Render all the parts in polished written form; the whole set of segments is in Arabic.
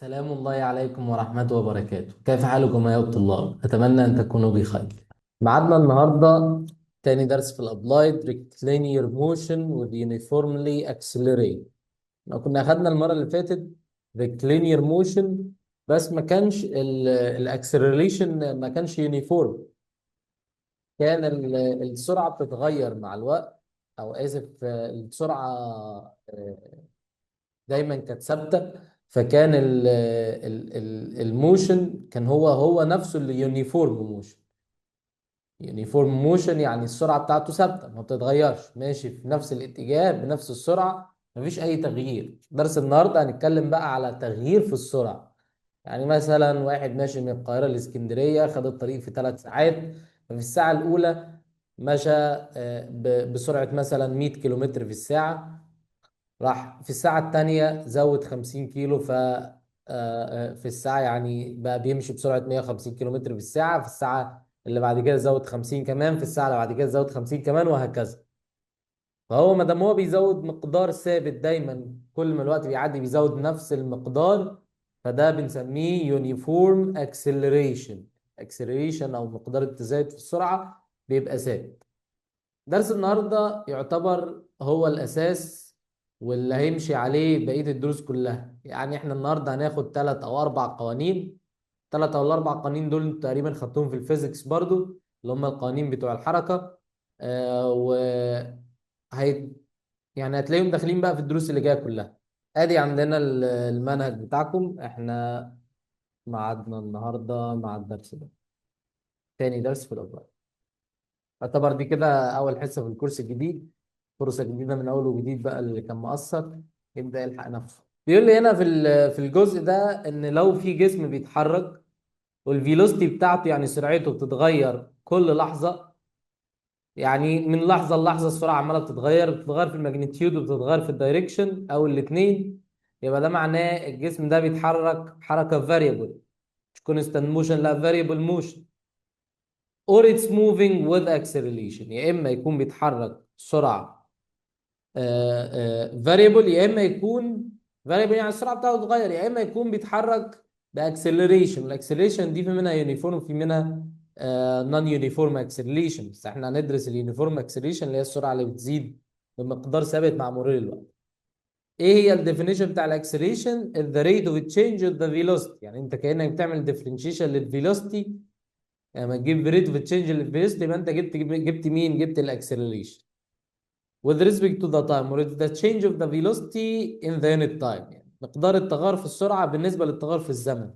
سلام الله عليكم ورحمته وبركاته. كيف حالكم يا الطلاب؟ أتمنى أن تكونوا بخير. معادنا النهاردة تاني درس في الأبلايد Rectilinear Motion with Uniformly Accelerate. كنا أخدنا المرة اللي فاتت Rectilinear Motion، بس ما كانش الأكسلريشن ما كانش يونيفورم. كان السرعة بتتغير مع الوقت، أو آسف، السرعة دايما كانت ثابته. فكان الموشن كان هو نفسه اللي يونيفورم موشن. يونيفورم موشن يعني السرعه بتاعته ثابته ما بتتغيرش، ماشي في نفس الاتجاه بنفس السرعه، مفيش اي تغيير. درس النهارده هنتكلم بقى على تغيير في السرعه. يعني مثلا واحد ماشي من القاهره لاسكندريه، خد الطريق في 3 ساعات. ففي الساعه الاولى مشى بسرعه مثلا 100 كيلومتر في الساعه. راح في الساعة التانية زود 50 كيلو، في الساعة يعني بقى بيمشي بسرعة 150 كيلومتر في الساعة. في الساعة اللي بعد كده زود 50 كمان، في الساعة اللي بعد كده زود 50 كمان، وهكذا. فهو ما دام هو بيزود مقدار ثابت دايما، كل ما الوقت بيعدي بيزود نفس المقدار، فده بنسميه يونيفورم اكسلريشن. اكسلريشن او مقدار التزايد في السرعة بيبقى ثابت. درس النهارده يعتبر هو الأساس واللي هيمشي عليه بقية الدروس كلها. يعني احنا النهارده هناخد 3 أو 4 قوانين. 3 أو 4 قوانين دول تقريبا خدتهم في الفيزيكس برضو، اللي هم القوانين بتوع الحركة. آه و هي يعني هتلاقيهم داخلين بقى في الدروس اللي جاية كلها. ادي عندنا المنهج بتاعكم. احنا ميعادنا النهارده مع الدرس ده، تاني درس في الأول. اعتبر دي كده اول حصه في الكورس الجديد، فرصه جديده من اول وجديد. بقى اللي كان مقصر يبدا يلحق نفسه. بيقول لي هنا في الجزء ده ان لو في جسم بيتحرك والفيلوسيتي بتاعته يعني سرعته بتتغير كل لحظه، يعني من لحظه للحظه السرعه عماله بتتغير في الماجنتيود وبتتغير في الدايركشن او الاثنين، يبقى ده معناه الجسم ده بيتحرك حركه فاريبل، مش كونستانت موشن، لا فاريبل موشن. or it's moving with acceleration، يا اما يكون بيتحرك سرعه فاريبل، يا اما يكون فاريبل يعني السرعه بتاعته تتغير، يا اما يكون بيتحرك باكسلريشن. الاكسلريشن دي في منها يونيفورم وفي منها نون يونيفورم اكسلريشن. بس احنا هندرس اليونيفورم اكسلريشن اللي هي السرعه اللي بتزيد بمقدار ثابت مع مرور الوقت. ايه هي الديفينيشن بتاع الاكسلريشن؟ the rate of change of the velocity. يعني انت كانك بتعمل ديفرنشيشن للفيلوسيتي. لما تجيب ريت اوف تشينج للفيلوسيتي يبقى انت جبت مين؟ جبت الاكسلريشن. with respect to the time or the change of the velocity in the unit time، يعني مقدار التغير في السرعة بالنسبة للتغير في الزمن.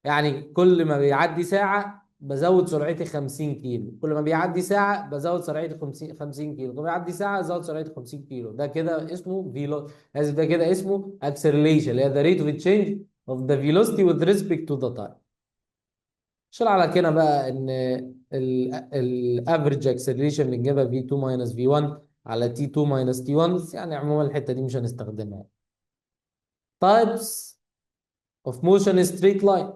يعني كل ما بيعدي ساعة بزود سرعتي 50 كيلو، كل ما بيعدي ساعة بزود سرعتي 50 كيلو، كل ما بيعدي ساعة بزود سرعتي 50 كيلو. ده كده اسمه ده كده اسمه acceleration، اللي هي the rate of change of the velocity with respect to the time. شال على كده بقى ان الافريج اكسلريشن بنجيبها V2 minus V1 على T2 minus T1. يعني عموما الحته دي مش هنستخدمها. types of motion straight line،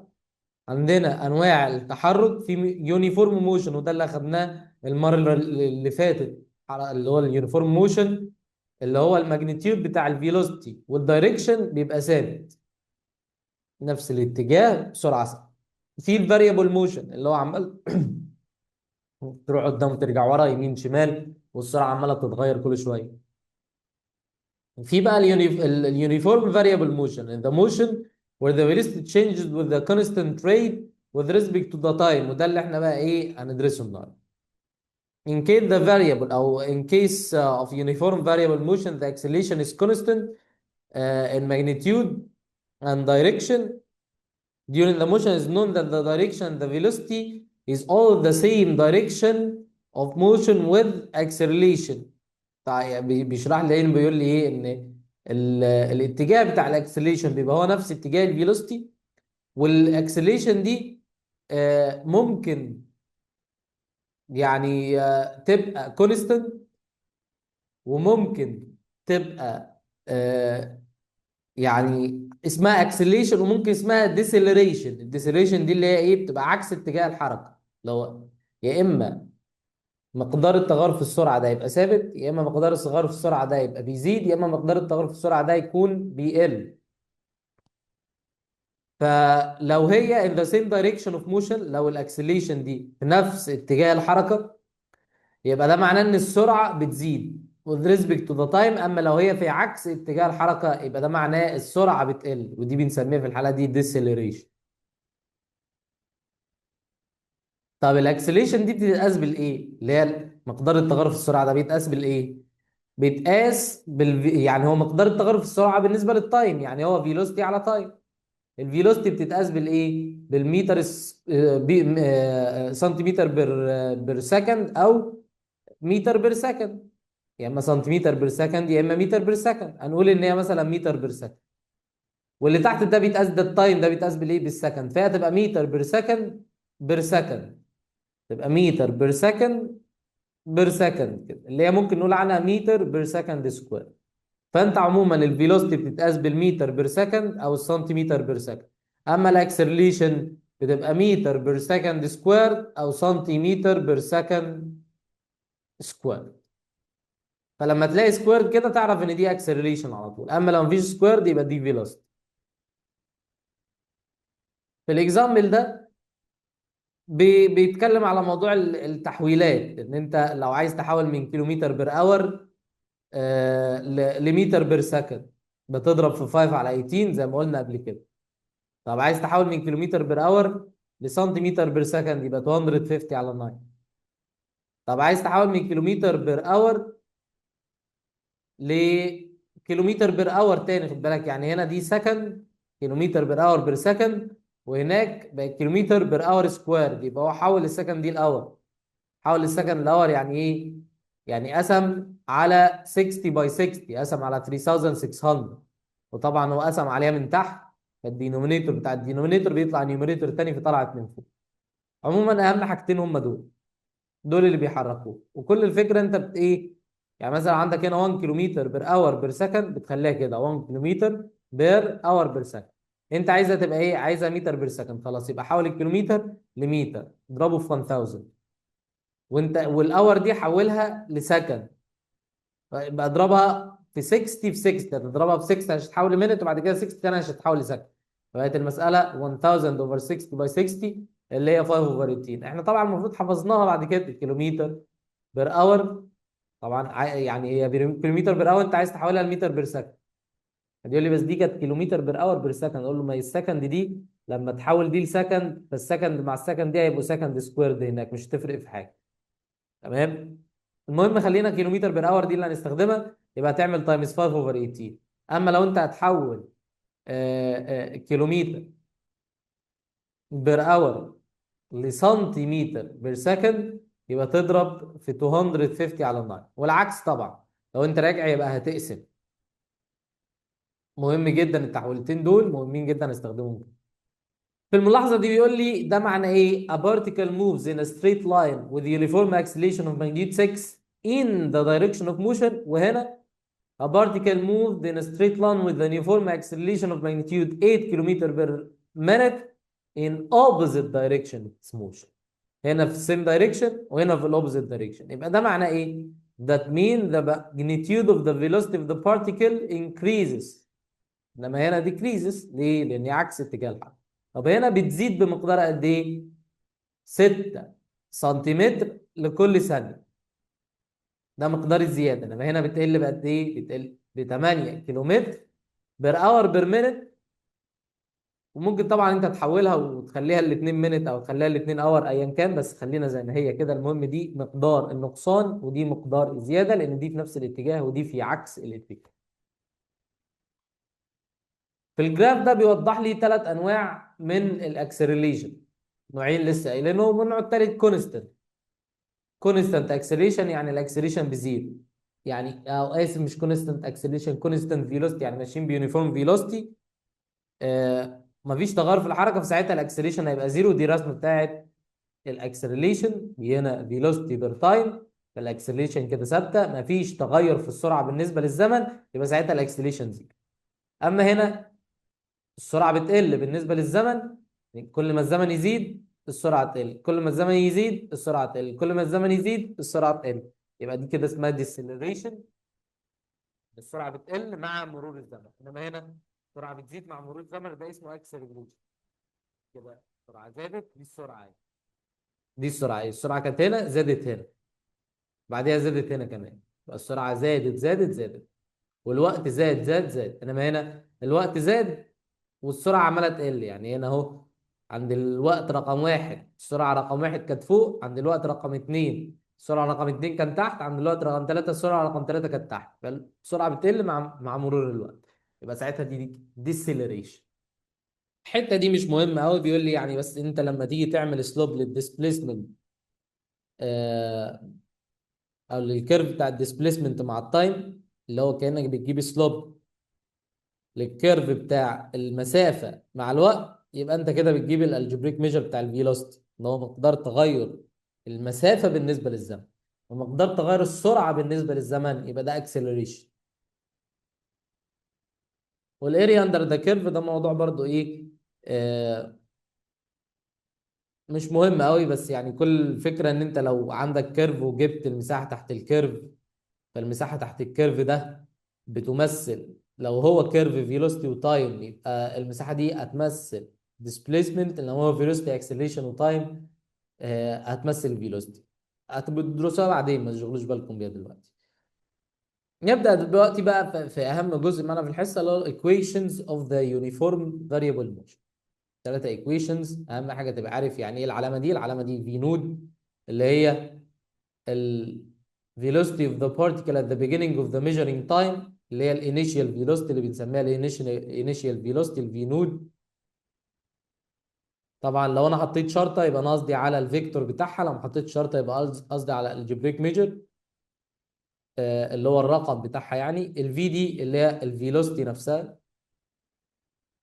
عندنا انواع التحرك في يونيفورم موشن، وده اللي اخدناه المره اللي فاتت، على اللي هو اليونيفورم موشن، اللي هو الماجنتيود بتاع الفيلوسيتي والدايركشن بيبقى ثابت، نفس الاتجاه بسرعه ثابته. في الفاريبل موشن اللي هو عمال تروح قدام وترجع ورا يمين شمال، والسرعه عماله بتتغير كل شويه. في بقى اليونيفورم فاريبل موشن، the motion where the velocity changes with the constant rate with respect to the time، وده اللي احنا بقى ايه هندرسه النهارده. In case the variable او in case of uniform variable motion the acceleration is constant in magnitude and direction during the motion is known that the direction the velocity is all the same direction of motion with acceleration. طيب بيشرح لي ايه؟ بيقول لي ايه؟ ان الاتجاه بتاع الاكسلريشن بيبقى هو نفس اتجاه الفيلوسيتي، والاكسلريشن دي ممكن يعني تبقى كونستنت، وممكن تبقى يعني اسمها اكسلريشن، وممكن اسمها ديسيلريشن. الديسيلريشن دي اللي هي ايه؟ بتبقى عكس اتجاه الحركه. لو يا اما مقدار التغير في السرعه ده يبقى ثابت، يا اما مقدار التغير في السرعه ده يبقى بيزيد، يا اما مقدار التغير في السرعه ده يكون بيقل. فلو هي in the same direction of motion، لو الاكسليشن دي في نفس اتجاه الحركة، يبقى ده معناه ان السرعة بتزيد with respect to the time. اما لو هي في عكس اتجاه الحركة، يبقى ده معناه السرعة بتقل، ودي بنسميها في الحالة دي deceleration. طب الاكسليشن دي بتتقاس بالايه؟ اللي هي مقدار التغير في السرعة ده بيتقاس بالايه؟ بيتقاس يعني هو مقدار التغير في السرعة بالنسبة للتايم، يعني هو فيلوسيتي على تايم. الفيلوسيتي بتتقاس بالايه؟ بالمتر سنتيمتر بير سكند، او متر بير سكند. يا اما سنتيمتر بير سكند يا اما متر بير سكند. هنقول ان هي مثلا متر بير سكند. واللي تحت ده بيتقاس، ده التايم ده بيتقاس بالايه؟ بالسكند. فهي تبقى متر بير سكند بير سكند. تبقى متر بير سكند بير سكند كده، اللي هي ممكن نقول عنها متر بير سكند سكوير. فانت عموما الفيلوسيتي بتتقاس بالمتر بير سكند او السنتيمتر بير سكند. اما الاكسلريشن بتبقى متر بير سكند سكوير او سنتيمتر بير سكند سكوير. فلما تلاقي سكوير كده تعرف ان دي اكسلريشن على طول، اما لو مفيش سكوير يبقى دي فيلوسيتي. في الاكزامبل ده بيتكلم على موضوع التحويلات، ان انت لو عايز تحول من كيلومتر بير اور لمتر بير سكند، بتضرب في 5 على 18 زي ما قلنا قبل كده. طب عايز تحول من كيلومتر بير اور لسنتيمتر بير سكند، يبقى 250 على 9. طب عايز تحول من كيلومتر بير اور لكيلومتر بير اور تاني، خد بالك يعني هنا دي سكند، كيلومتر بير اور بير سكند، وهناك بقى كيلومتر بير اور سكوير. يبقى هو حول السكند دي الاور. حول السكند الاور يعني ايه؟ يعني قسم على 60 باي 60، قسم على 3600. وطبعا هو قسم عليها من تحت، فالدينومينيتور بتاع الدينومينيتور بيطلع نيوميريتور تاني، فطلعت من فوق. عموما اهم حاجتين هم دول، دول اللي بيحركوه. وكل الفكره انت ايه؟ يعني مثلا عندك هنا 1 كيلومتر بير اور بير سكند، بتخليها كده 1 كيلومتر بير اور بير سكند. انت عايزها تبقى ايه؟ عايزها متر بير سكند، خلاص يبقى حول الكيلومتر لمتر، اضربه في 1000. وانت والاور دي حولها لسكند، يبقى اضربها في 60 في 60. هتضربها في 6 عشان تحول لمينت، وبعد كده 60 تاني عشان تحول لسكند. فبقت المساله 1000 اوفر 60 باي 60، اللي هي 5 اوفر 18. احنا طبعا المفروض حفظناها بعد كده كيلومتر بير اور. طبعا يعني هي كيلومتر بير اور، انت عايز تحولها لمتر بير سكند. يقول لي بس دي كانت كيلومتر بير اور بير سكند. اقول له ما هي السكند دي لما تحول دي لسكند، فالسكند مع السكند دي هيبقوا سكند سكويرد هناك، مش هتفرق في حاجه. تمام. المهم خلينا كيلومتر بير اور دي اللي هنستخدمها، يبقى هتعمل تايمز 5 اوفر 18. اما لو انت هتحول كيلومتر بير اور لسنتيمتر بير سكند، يبقى تضرب في 250 على 9. والعكس طبعا، لو انت راجع يبقى هتقسم. مهم جدا التحويلتين دول، مهمين جدا استخدمهم. في الملاحظة دي بيقول لي ده معنى ايه؟ A particle moves in a straight line with uniform acceleration of magnitude 6 in the direction of motion. وهنا a particle moved in a straight line with a uniform acceleration of magnitude 8 km per minute in opposite direction of its motion. هنا في same direction وهنا في opposite direction. يبقى ده معناه ايه؟ That means the magnitude of the velocity of the particle increases. انما هنا decreases. ليه؟ لان عكس اتجاه الحركة. طب هنا بتزيد بمقدار قد ايه؟ 6 سنتيمتر لكل ثانية. ده مقدار الزيادة. انما هنا بتقل بقد ايه؟ بتقل ب 8 كيلومتر بير اور بير مينت. وممكن طبعا انت تحولها وتخليها الاثنين مينت او تخليها الاثنين اور، ايا كان، بس خلينا زي ما هي كده. المهم دي مقدار النقصان ودي مقدار الزيادة، لان دي في نفس الاتجاه ودي في عكس الاتجاه. في الجراف ده بيوضح لي 3 انواع من الاكسلريشن. نوعين لسه قايلينهم، والنوع الثالث كونستنت. كونستنت اكسلريشن يعني الاكسلريشن بزيرو، يعني او اسف مش كونستنت اكسلريشن، كونستنت فيلوستي، يعني ماشيين بيونيفورم فيلوستي. مفيش تغير في الحركه، في ساعتها الاكسلريشن هيبقى زيرو. دي الرسمه بتاعت الاكسلريشن، هنا فيلوستي بير تايم. فالاكسلريشن كده ثابته، مفيش تغير في السرعه بالنسبه للزمن، يبقى ساعتها الاكسلريشن زيرو. اما هنا السرعه بتقل بالنسبه للزمن، يعني كل ما الزمن يزيد السرعه تقل، كل ما الزمن يزيد السرعه تقل، كل ما الزمن يزيد السرعه تقل. يبقى دي كده اسمها ديسلريشن، السرعه بتقل مع مرور الزمن. انما هنا السرعه بتزيد مع مرور الزمن، ده اسمه اكسلريشن. كده السرعه زادت، دي السرعه ايه، دي السرعه ايه، السرعه كانت هنا زادت هنا، بعديها زادت هنا كمان، يبقى السرعه زادت زادت زادت، والوقت زاد زاد زاد. انما هنا الوقت زاد والسرعه عماله تقل، يعني هنا اهو عند الوقت رقم واحد السرعه رقم واحد كانت فوق، عند الوقت رقم اتنين السرعه رقم اتنين كان تحت، عند الوقت رقم تلاته السرعه رقم تلاته كانت تحت، فالسرعه بتقل مع مرور الوقت. يبقى ساعتها دي ديسيلريشن. الحته دي مش مهمه قوي، بيقول لي يعني بس انت لما تيجي تعمل سلوب للديسبيسمنت او للكيرف بتاع الديسبيسمنت مع التايم، اللي هو كانك بتجيب سلوب للكيرف بتاع المسافه مع الوقت، يبقى انت كده بتجيب الالجبريك ميجر بتاع الفيلوسيتي، اللي هو مقدار تغير المسافه بالنسبه للزمن، ومقدار تغير السرعه بالنسبه للزمن، يبقى ده اكسلريشن. والاريا اندر ذا كيرف ده موضوع برضو ايه، آه مش مهم قوي، بس يعني كل الفكره ان انت لو عندك كيرف وجبت المساحه تحت الكيرف، فالمساحه تحت الكيرف ده بتمثل، لو هو كيرف فيلوسيتي وتايم يبقى المساحه دي هتمثل ديسبيسمنت، لو هو فيلوسيتي اكسلريشن وتايم هتمثل فيلوسيتي. هتدرسوها بعدين، ما تشغلوش بالكم بيها دلوقتي. نبدا دلوقتي بقى في اهم جزء معانا في الحصه، اللي هو equations of the uniform variable motion. ثلاثه equations، اهم حاجه تبقى عارف يعني ايه العلامه دي. العلامه دي في نود، اللي هي ال velocity of the particle at the beginning of the measuring time، اللي هي الانيشيال velocity اللي بنسميها الانيشيال velocity الفي نود. طبعا لو انا حطيت شرطه يبقى انا قصدي على الفيكتور بتاعها، لو ما حطيت شرطه يبقى قصدي على الجبريك ميجر اللي هو الرقم بتاعها. يعني الفي دي اللي هي الفيلوسيتي نفسها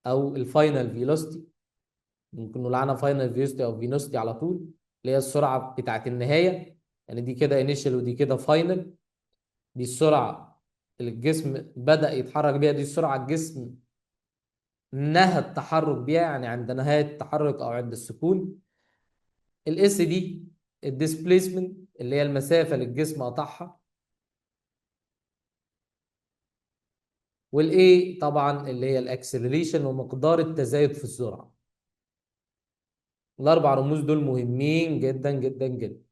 او الفاينل فيلوسيتي، ممكن نقول عنها فاينل فيلوسيتي او فيلوسيتي على طول، اللي هي السرعه بتاعت النهايه. يعني دي كده انيشال ودي كده فاينل. دي السرعه اللي الجسم بدأ يتحرك بيها، دي السرعه الجسم نهى التحرك بيها، يعني عند نهايه التحرك او عند السكون. الاس دي الديسبيسمنت، اللي هي المسافه اللي الجسم قطعها. والاي طبعا اللي هي الاكسلريشن ومقدار التزايد في السرعه. الاربع رموز دول مهمين جدا جدا جدا.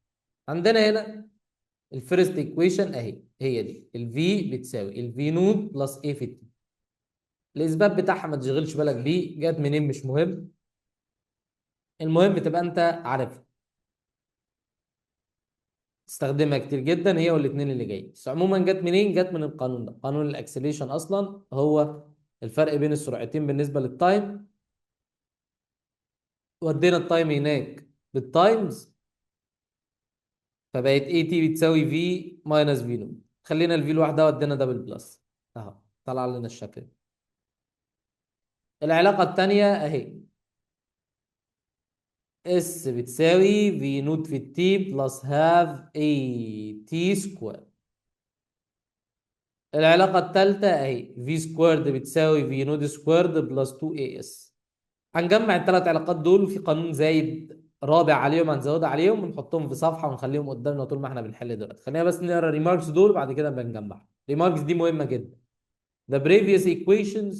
عندنا هنا الفيرست ايكويشن اهي، هي دي الفي بتساوي الفي نوت بلس اي في تي. الاثبات بتاعها ما تشغلش بالك بيه، جت منين مش مهم، المهم تبقى انت عارفها، تستخدمها كتير جدا هي والاثنين اللي جاي. بس عموما جت منين؟ جت من القانون ده، قانون الاكسلريشن اصلا هو الفرق بين السرعتين بالنسبه للتايم. ودينا التايم هناك بالتايمز، فبقت اي تي بتساوي في ماينس في نوت. خلينا الفي لوحدها ودينا ده بالبلس، اهو طلع لنا الشكل ده. العلاقه الثانيه اهي، اس بتساوي في نوت في التي بلس هاف اي تي سكوير. العلاقه الثالثه اهي، في سكويرد بتساوي في نوت سكويرد بلس 2 اي اس. هنجمع الثلاث علاقات دول، وفي قانون زايد رابع عليهم هنزودها عليهم ونحطهم في صفحه ونخليهم قدامنا طول ما احنا بنحل دلوقتي. خلينا بس نقرا الريماركس دول وبعد كده بنجمع. الريماركس دي مهمه جدا. The previous equations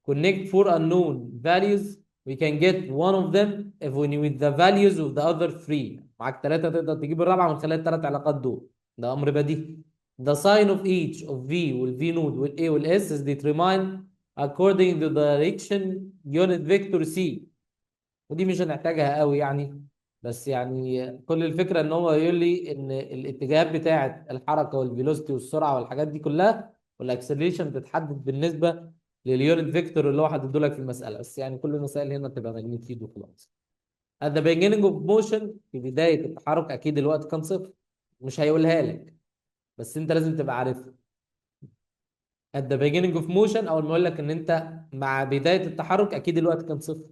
connect four unknown values. We can get one of them if we with the values of the other three. معاك ثلاثة تقدر تجيب الرابعة من خلال الثلاث علاقات دول. ده أمر بديهي. The sign of each of V والV node والA والS is determined according to the direction unit vector C. ودي مش هنحتاجها قوي يعني، بس يعني كل الفكرة ان هو يقول لي ان الاتجاهات بتاعة الحركة والفيلوسيتي والسرعة والحاجات دي كلها والاكسلريشن بتتحدد بالنسبة لليونت فيكتور اللي هو حدده لك في المسألة. بس يعني كل المسائل هنا تبقى ماجنتيود وخلاص. At the beginning of motion، في بداية التحرك اكيد الوقت كان صفر، مش هيقولها لك بس انت لازم تبقى عارفها. At the beginning of motion اول ما اقول لك ان انت مع بداية التحرك اكيد الوقت كان صفر.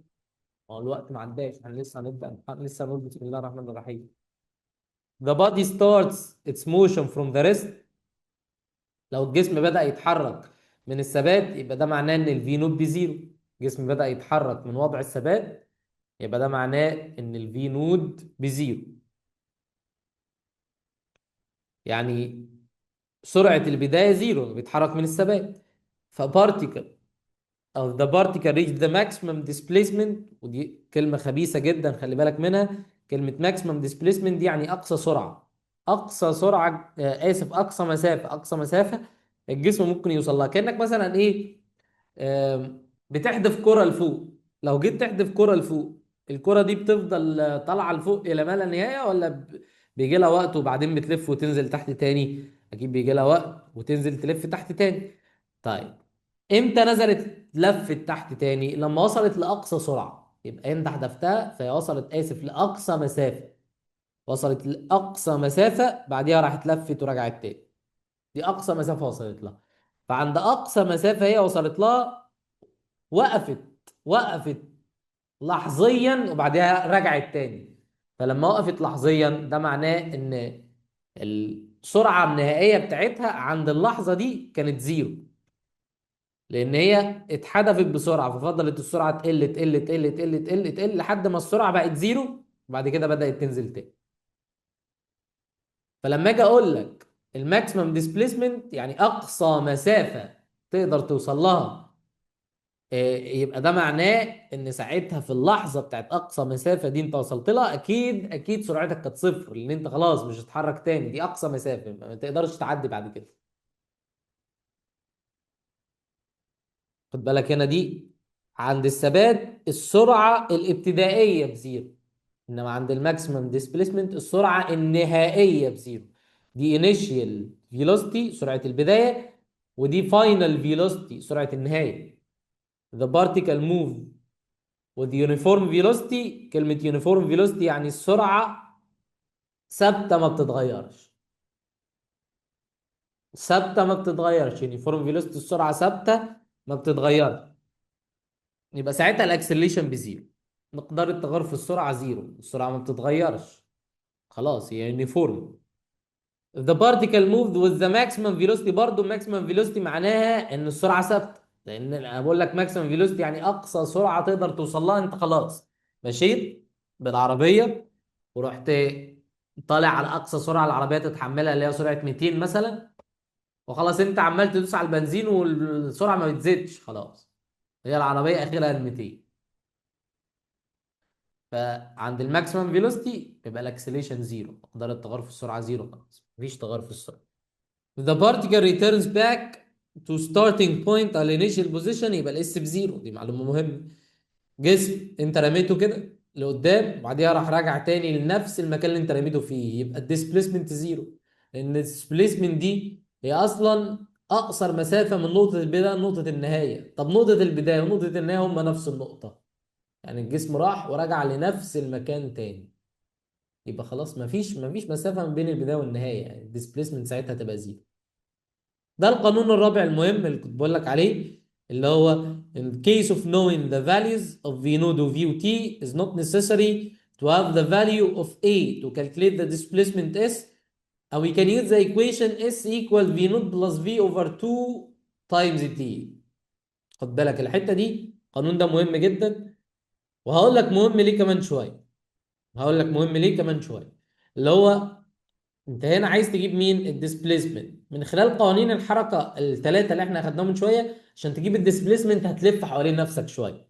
هو الوقت ما عداش، احنا لسه هنبدأ، لسه هنقول بسم الله الرحمن الرحيم. The body starts its motion from the rest. لو الجسم بدأ يتحرك من الثبات يبقى ده معناه ان الفي نوت بزيرو. الجسم بدأ يتحرك من وضع الثبات يبقى ده معناه ان الفي نوت بزيرو. يعني سرعة البداية زيرو، بيتحرك من الثبات. فبارتيكل of the particle reach the maximum displacement. ودي كلمة خبيثة جدا، خلي بالك منها. كلمة maximum displacement دي يعني أقصى سرعة. أقصى سرعة، آسف، أقصى مسافة. أقصى مسافة الجسم ممكن يوصل لها. كأنك مثلا إيه، بتحدف كرة لفوق. لو جيت تحدف كرة لفوق، الكرة دي بتفضل طالعة لفوق إلى ما لا نهاية، ولا بيجي لها وقت وبعدين بتلف وتنزل تحت تاني؟ أكيد بيجي لها وقت وتنزل تلف تحت تاني. طيب، امتى نزلت لفت تحت تاني؟ لما وصلت لأقصى سرعة. يبقى انت حذفتها فهي وصلت، آسف، لأقصى مسافة. وصلت لأقصى مسافة، بعديها راحت لفت ورجعت تاني. دي أقصى مسافة وصلت لها. فعند أقصى مسافة هي وصلت لها، وقفت. وقفت لحظيا وبعدها رجعت تاني. فلما وقفت لحظيا ده معناه ان السرعة النهائية بتاعتها عند اللحظة دي كانت زيرو، لان هي اتحدفت بسرعة، ففضلت السرعة تقل تقل تقل تقل تقل تقل لحد ما السرعة بقت زيرو، وبعد كده بدأت تنزل تاني. فلما اجي اقول لك الماكسيمم ديسبيسمنت يعني اقصى مسافة تقدر توصل لها، يبقى ده معناه ان ساعتها في اللحظه بتاعت اقصى مسافه دي انت وصلت لها، اكيد اكيد سرعتك كانت صفر، لان انت خلاص مش هتتحرك تاني. دي اقصى مسافه ما تقدرش تعدي بعد كده. خد بالك هنا، دي عند الثبات السرعه الابتدائيه بزيرو، انما عند الماكسيمم ديسبيسمنت السرعه النهائيه بزيرو. دي انيشيال فيلوسيتي سرعه البدايه، ودي فاينل فيلوسيتي سرعه النهايه. The particle move with uniform velocity. كلمة uniform velocity يعني السرعة ثابتة ما بتتغيرش. ثابتة ما بتتغيرش. uniform velocity السرعة ثابتة ما بتتغيرش. يبقى ساعتها الاكسلريشن بزيرو. مقدار التغير في السرعة زيرو، السرعة ما بتتغيرش. خلاص هي uniform. The particle moved with the maximum velocity. برضو maximum velocity معناها ان السرعة ثابتة، لان انا بقول لك maximum velocity يعني اقصى سرعة تقدر توصل لها. انت خلاص مشيت بالعربية ورحت طالع على اقصى سرعه العربيه تتحملها، اللي هي سرعه 200 مثلا، وخلاص انت عمال تدوس على البنزين والسرعه ما بتزيدش. خلاص هي العربيه اخرها ال 200. فعند الماكسيمم فيلوسيتي يبقى الاكسليشن زيرو، مقدار التغير في السرعه زيرو، خلاص مفيش تغير في السرعه. The particle returns back to starting point على initial position، يبقى الاس بزيرو. دي معلومه مهمه. جسم انت رميته كده لقدام وبعديها راح راجع تاني لنفس المكان اللي انت رميته فيه، يبقى الديسبيسمنت زيرو. لان الديسبيسمنت دي هي اصلا اقصر مسافه من نقطه البدايه لنقطه النهايه. طب نقطه البدايه ونقطه النهايه هما نفس النقطه، يعني الجسم راح ورجع لنفس المكان تاني، يبقى خلاص مفيش مسافه ما بين البدايه والنهايه، يعني الديسبيسمنت ساعتها تبقى زيرو. ده القانون الرابع المهم اللي كنت بقول لك عليه، اللي هو in case of knowing the values of V node و V و T is not necessary to have the value of A to calculate the displacement S, and we can use the equation S equal V node plus V over 2 times T. خد بالك الحتة دي، القانون ده مهم جدا، وهقول لك مهم ليه كمان شوية. هقول لك مهم ليه كمان شوية. اللي هو انت هنا عايز تجيب مين؟ الديسبيسمنت من خلال قوانين الحركه الثلاثه اللي احنا اخدناهم من شويه. عشان تجيب الديسبيسمنت هتلف حوالين نفسك شويه.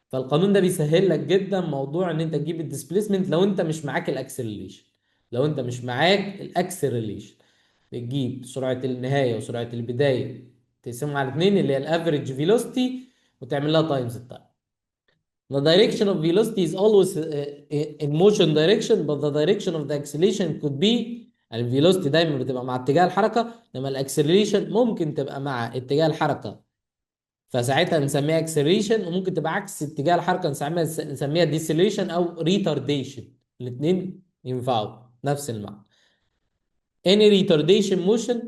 فالقانون ده بيسهل لك جدا موضوع ان انت تجيب الديسبيسمنت لو انت مش معاك الاكسلريشن. لو انت مش معاك الاكسلريشن بتجيب سرعه النهايه وسرعه البدايه، تقسمهم على الاثنين اللي هي الافريج فيلوسيتي، وتعمل لها تايمز التايم. The direction of velocity is always in motion direction, but the direction of the acceleration could be. الفيلوسيتي دايما بتبقى مع اتجاه الحركه، انما الاكسلريشن ممكن تبقى مع اتجاه الحركه، فساعتها نسميها اكسلريشن. وممكن تبقى عكس اتجاه الحركه، نسميها ديسلريشن او ريتارديشن. الاثنين ينفعوا نفس المعنى. Any retardation motion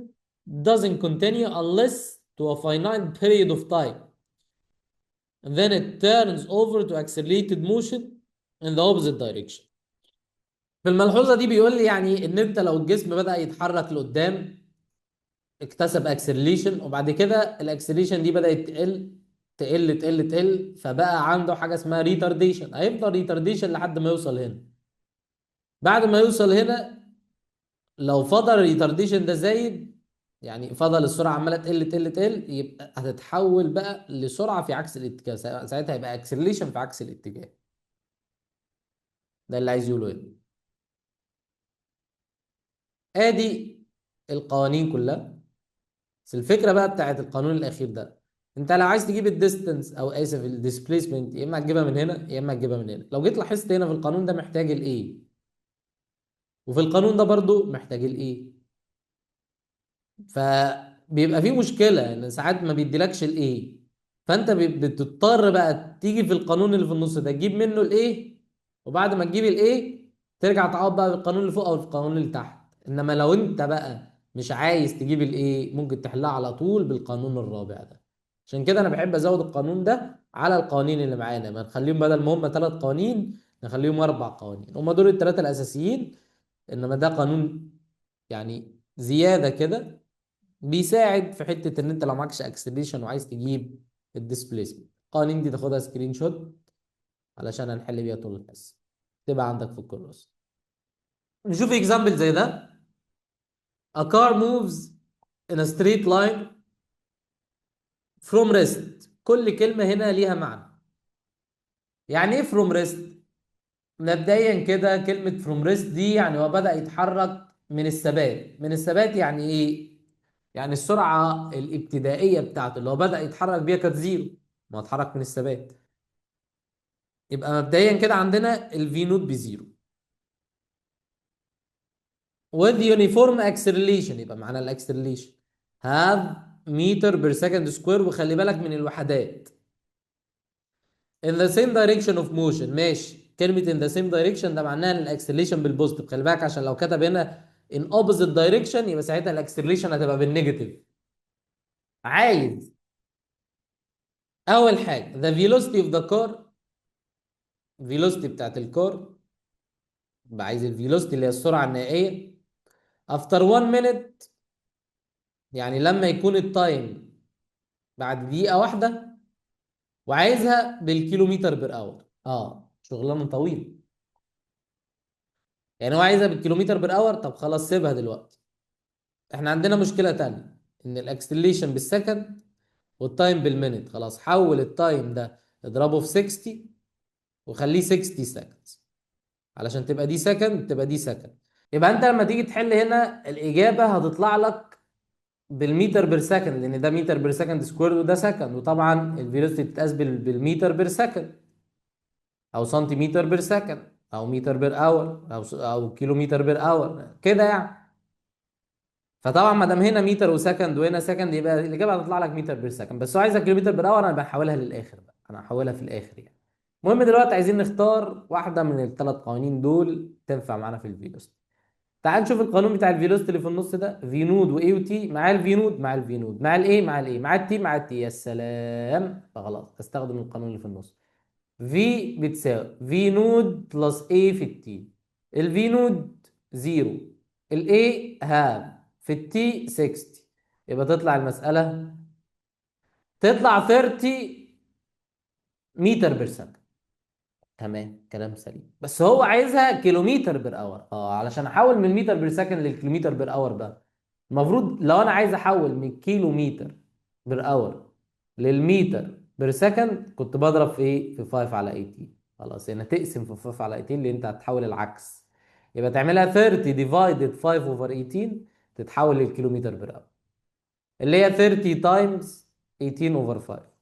doesn't continue unless to a finite period of time, and then it turns over to accelerated motion in the opposite direction. في الملحوظة دي بيقول لي يعني ان انت لو الجسم بدأ يتحرك لقدام اكتسب اكسلريشن، وبعد كده الاكسلريشن دي بدأت تقل تقل تقل تقل، فبقى عنده حاجة اسمها ريتارديشن. هيفضل ريتارديشن لحد ما يوصل هنا. بعد ما يوصل هنا، لو فضل الريتارديشن ده زايد، يعني فضل السرعه عماله تقل تقل تقل، يبقى هتتحول بقى لسرعه في عكس الاتجاه، ساعتها يبقى اكسلريشن في عكس الاتجاه. ده اللي عايز يقوله هنا. ادي القوانين كلها. بس الفكره بقى بتاعت القانون الاخير ده، انت لو عايز تجيب الديستنس او اسف الديسبيسمنت، يا اما تجيبها من هنا يا اما تجيبها من هنا. لو جيت لاحظت هنا في القانون ده محتاج الايه، وفي القانون ده برضو محتاج الايه، فبيبقى في مشكله ان ساعات ما بيديلكش الايه، فانت بتضطر بقى تيجي في القانون اللي في النص ده تجيب منه الايه، وبعد ما تجيب الايه ترجع تعوض بقى بالقانون اللي فوق او القانون اللي تحت. انما لو انت بقى مش عايز تجيب الايه، ممكن تحلها على طول بالقانون الرابع ده. عشان كده انا بحب ازود القانون ده على القوانين اللي معانا، ما نخليهم بدل ما هم 3 قوانين نخليهم 4 قوانين. هم دول الثلاثه الاساسيين، انما ده قانون يعني زياده كده بيساعد في حته ان انت لو معكش اكسلريشن وعايز تجيب الديسبيسمنت. القوانين دي تاخدها سكرين شوت علشان هنحل بيها طول الحصه، تبقى عندك في الكراسه. نشوف اكزامبل زي ده. A car moves in a straight line from rest. كل كلمه هنا ليها معنى. يعني ايه from rest؟ مبدئيا كده كلمه from rest دي يعني هو بدأ يتحرك من الثبات. من الثبات يعني ايه؟ يعني السرعه الابتدائيه بتاعته اللي هو بدأ يتحرك بيها كانت زيرو، ما اتحرك من الثبات. يبقى مبدئيا كده عندنا الفي نوت بزيرو. with uniform acceleration يبقى معانا الاكسلريشن have meter per second square، وخلي بالك من الوحدات. in the same direction of motion، ماشي، كلمة in the same direction ده معناها ان الاكسلريشن بالبوزيتيف. خلي بالك عشان لو كتب هنا in opposite direction يبقى ساعتها الاكسلريشن هتبقى بالنيجاتيف. عايز اول حاجة the velocity of the car، velocity بتاعت الكار، يبقى عايز الفيلوسيتي اللي هي السرعة النهائية after 1 minute، يعني لما يكون التايم بعد دقيقة واحدة، وعايزها بالكيلومتر بير اور. شغلانة طويل. يعني هو عايزها بالكيلومتر بير اور، طب خلاص سيبها دلوقتي. احنا عندنا مشكلة تانية، ان الاكسلريشن بالسكند والتايم بالمينت. خلاص حول التايم ده اضربه في 60 وخليه 60 سكند علشان تبقى دي سكند تبقى دي سكند. يبقى انت لما تيجي تحل هنا الاجابة هتطلع لك بالمتر بير سكند، لان ده متر بير سكند سكوير وده سكند، وطبعا الفيلوسيتي بتتقاس بالمتر بير سكند او سنتيمتر بير سكند او متر بير اور او كيلومتر بير اور كده يعني. فطبعا ما دام هنا متر وسكند وهنا سكند يبقى الاجابه هتطلع لك متر بير سكند، بس هو عايزها كيلومتر بير اور، انا بحولها للاخر بقى، انا هحولها في الاخر يعني. المهم دلوقتي عايزين نختار واحده من ال3 قوانين دول تنفع معانا في الفيلوسيتي. تعال نشوف القانون بتاع الفيلوسيتي اللي في النص ده، في نود واي وتي مع الفي نود مع الفي نود مع الايه مع الايه مع التي مع التي. يا سلام، فخلاص استخدم القانون اللي في النص. في بتساوي في نود بلس اي في التي. الفي نود 0، الاي هاف، في التي 60. يبقى تطلع المسألة تطلع 30 متر بير سكند. تمام، كلام سليم، بس هو عايزها كيلومتر بير اور. علشان احول من المتر بير سكند للكيلومتر بير اور ده، المفروض لو انا عايز احول من كيلو متر بير اور للمتر بير سكند كنت بضرب في ايه، في 5 على 18. خلاص هنا تقسم في 5 على 18 اللي انت هتحول العكس، يبقى تعملها 30 ديفايدد 5 اوفر 18 تتحول للكيلومتر بير اور، اللي هي 30 تايمز 18 اوفر 5.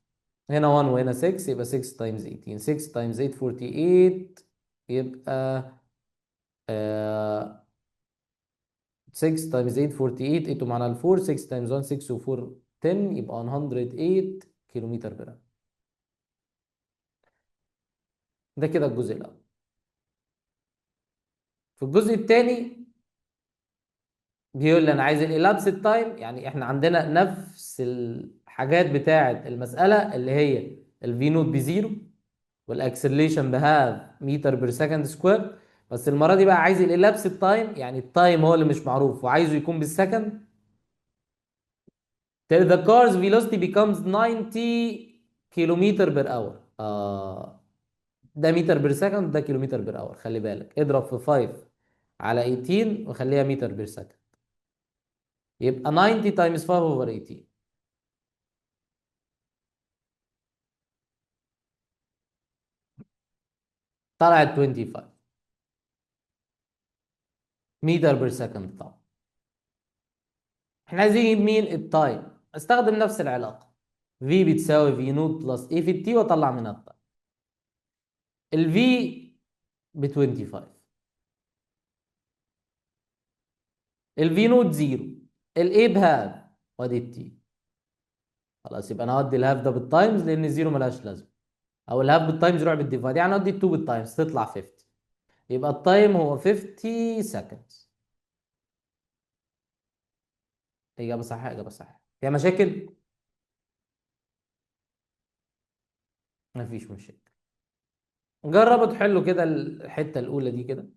هنا 1 وهنا 6 يبقى 6 تايمز 18. 6 تايمز 8 48 يبقى 6 تايمز 8 48. 8 ومعنا ال 4. 6 تايمز 1 6 و 4 10 يبقى 108 كيلومتر بر اور. ده كده الجزء الاول. في الجزء الثاني بيقول لي انا عايز الالابس تايم، يعني احنا عندنا نفس الحاجات بتاعه المساله اللي هي الفي نوت بزيرو والاكسلريشن بهاف متر بير سكند سكوير، بس المره دي بقى عايز الالابس تايم، يعني التايم هو اللي مش معروف وعايزه يكون بالسكند. till the car's velocity becomes 90 كيلومتر بير اور. ده متر بير سكند ده كيلومتر بير اور. خلي بالك اضرب في 5 على 18 وخليها متر بير سكند. يبقى 90 تايمز 5 اوفر 18 طلعت 25 متر بير سكند طبعا. احنا عايزين نجيب مين التايم، استخدم نفس العلاقه، في بتساوي في نوت بلس اي في التي واطلع منها التايم. الفي ب 25، الفي نوت زيرو، الاي بهاف، وادي التي. خلاص يبقى انا اودي الهاف ده بالتايمز لان الزيرو ملهاش لازمه، او الهاف بالتايمز يروح بالديفايد، يعني اودي ال2 بالتايمز تطلع 50. يبقى التايم هو 50 seconds. اجابه صحيحه، اجابه صحيحه. فيها مشاكل؟ مفيش مشاكل. جربوا تحلوا كده الحته الاولى دي كده.